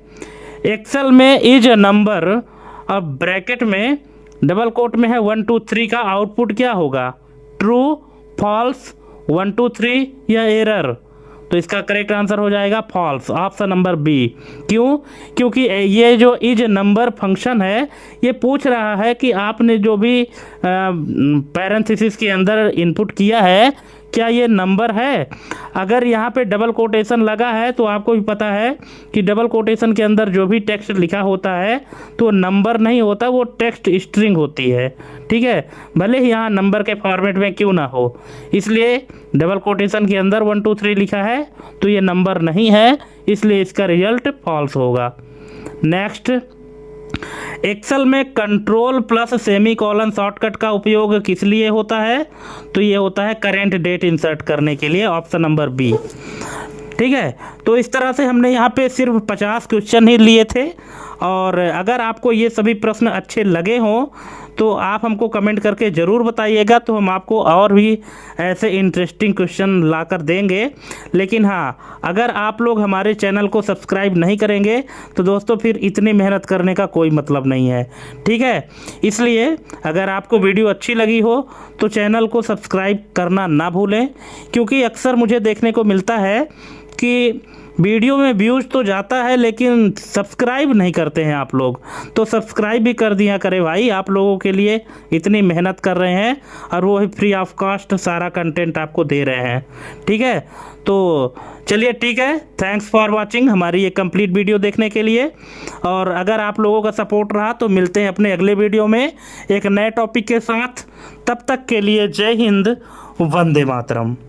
एक्सेल में इज नंबर अब ब्रैकेट में डबल कोट में है 1 2 3 का आउटपुट क्या होगा? ट्रू, फॉल्स, 1 2 3 या एरर? तो इसका करेक्ट आंसर हो जाएगा फॉल्स, ऑप्शन नंबर बी। क्यों? क्योंकि ये जो इज नंबर फंक्शन है ये पूछ रहा है कि आपने जो भी पैरेंथेसिस के अंदर इनपुट किया है क्या ये नंबर है। अगर यहाँ पे डबल कोटेशन लगा है तो आपको भी पता है कि डबल कोटेशन के अंदर जो भी टेक्स्ट लिखा होता है तो नंबर नहीं होता, वो टेक्स्ट स्ट्रिंग होती है, ठीक है, भले ही यहाँ नंबर के फॉर्मेट में क्यों ना हो। इसलिए डबल कोटेशन के अंदर 1 2 3 लिखा है तो ये नंबर नहीं है, इसलिए इसका रिजल्ट फॉल्स होगा। नेक्स्ट, एक्सेल में कंट्रोल प्लस सेमीकोलन शॉर्टकट का उपयोग किस लिए होता है? तो ये होता है करेंट डेट इंसर्ट करने के लिए, ऑप्शन नंबर बी, ठीक है। तो इस तरह से हमने यहाँ पे सिर्फ 50 क्वेश्चन ही लिए थे, और अगर आपको ये सभी प्रश्न अच्छे लगे हों तो आप हमको कमेंट करके ज़रूर बताइएगा, तो हम आपको और भी ऐसे इंटरेस्टिंग क्वेश्चन लाकर देंगे। लेकिन हाँ, अगर आप लोग हमारे चैनल को सब्सक्राइब नहीं करेंगे तो दोस्तों फिर इतनी मेहनत करने का कोई मतलब नहीं है, ठीक है। इसलिए अगर आपको वीडियो अच्छी लगी हो तो चैनल को सब्सक्राइब करना ना भूलें, क्योंकि अक्सर मुझे देखने को मिलता है कि वीडियो में व्यूज़ तो जाता है लेकिन सब्सक्राइब नहीं करते हैं आप लोग। तो सब्सक्राइब भी कर दिया करें भाई, आप लोगों के लिए इतनी मेहनत कर रहे हैं और वो फ्री ऑफ कॉस्ट सारा कंटेंट आपको दे रहे हैं, ठीक है। तो चलिए ठीक है, थैंक्स फॉर वाचिंग हमारी ये कंप्लीट वीडियो देखने के लिए। और अगर आप लोगों का सपोर्ट रहा तो मिलते हैं अपने अगले वीडियो में एक नए टॉपिक के साथ। तब तक के लिए जय हिंद, वंदे मातरम।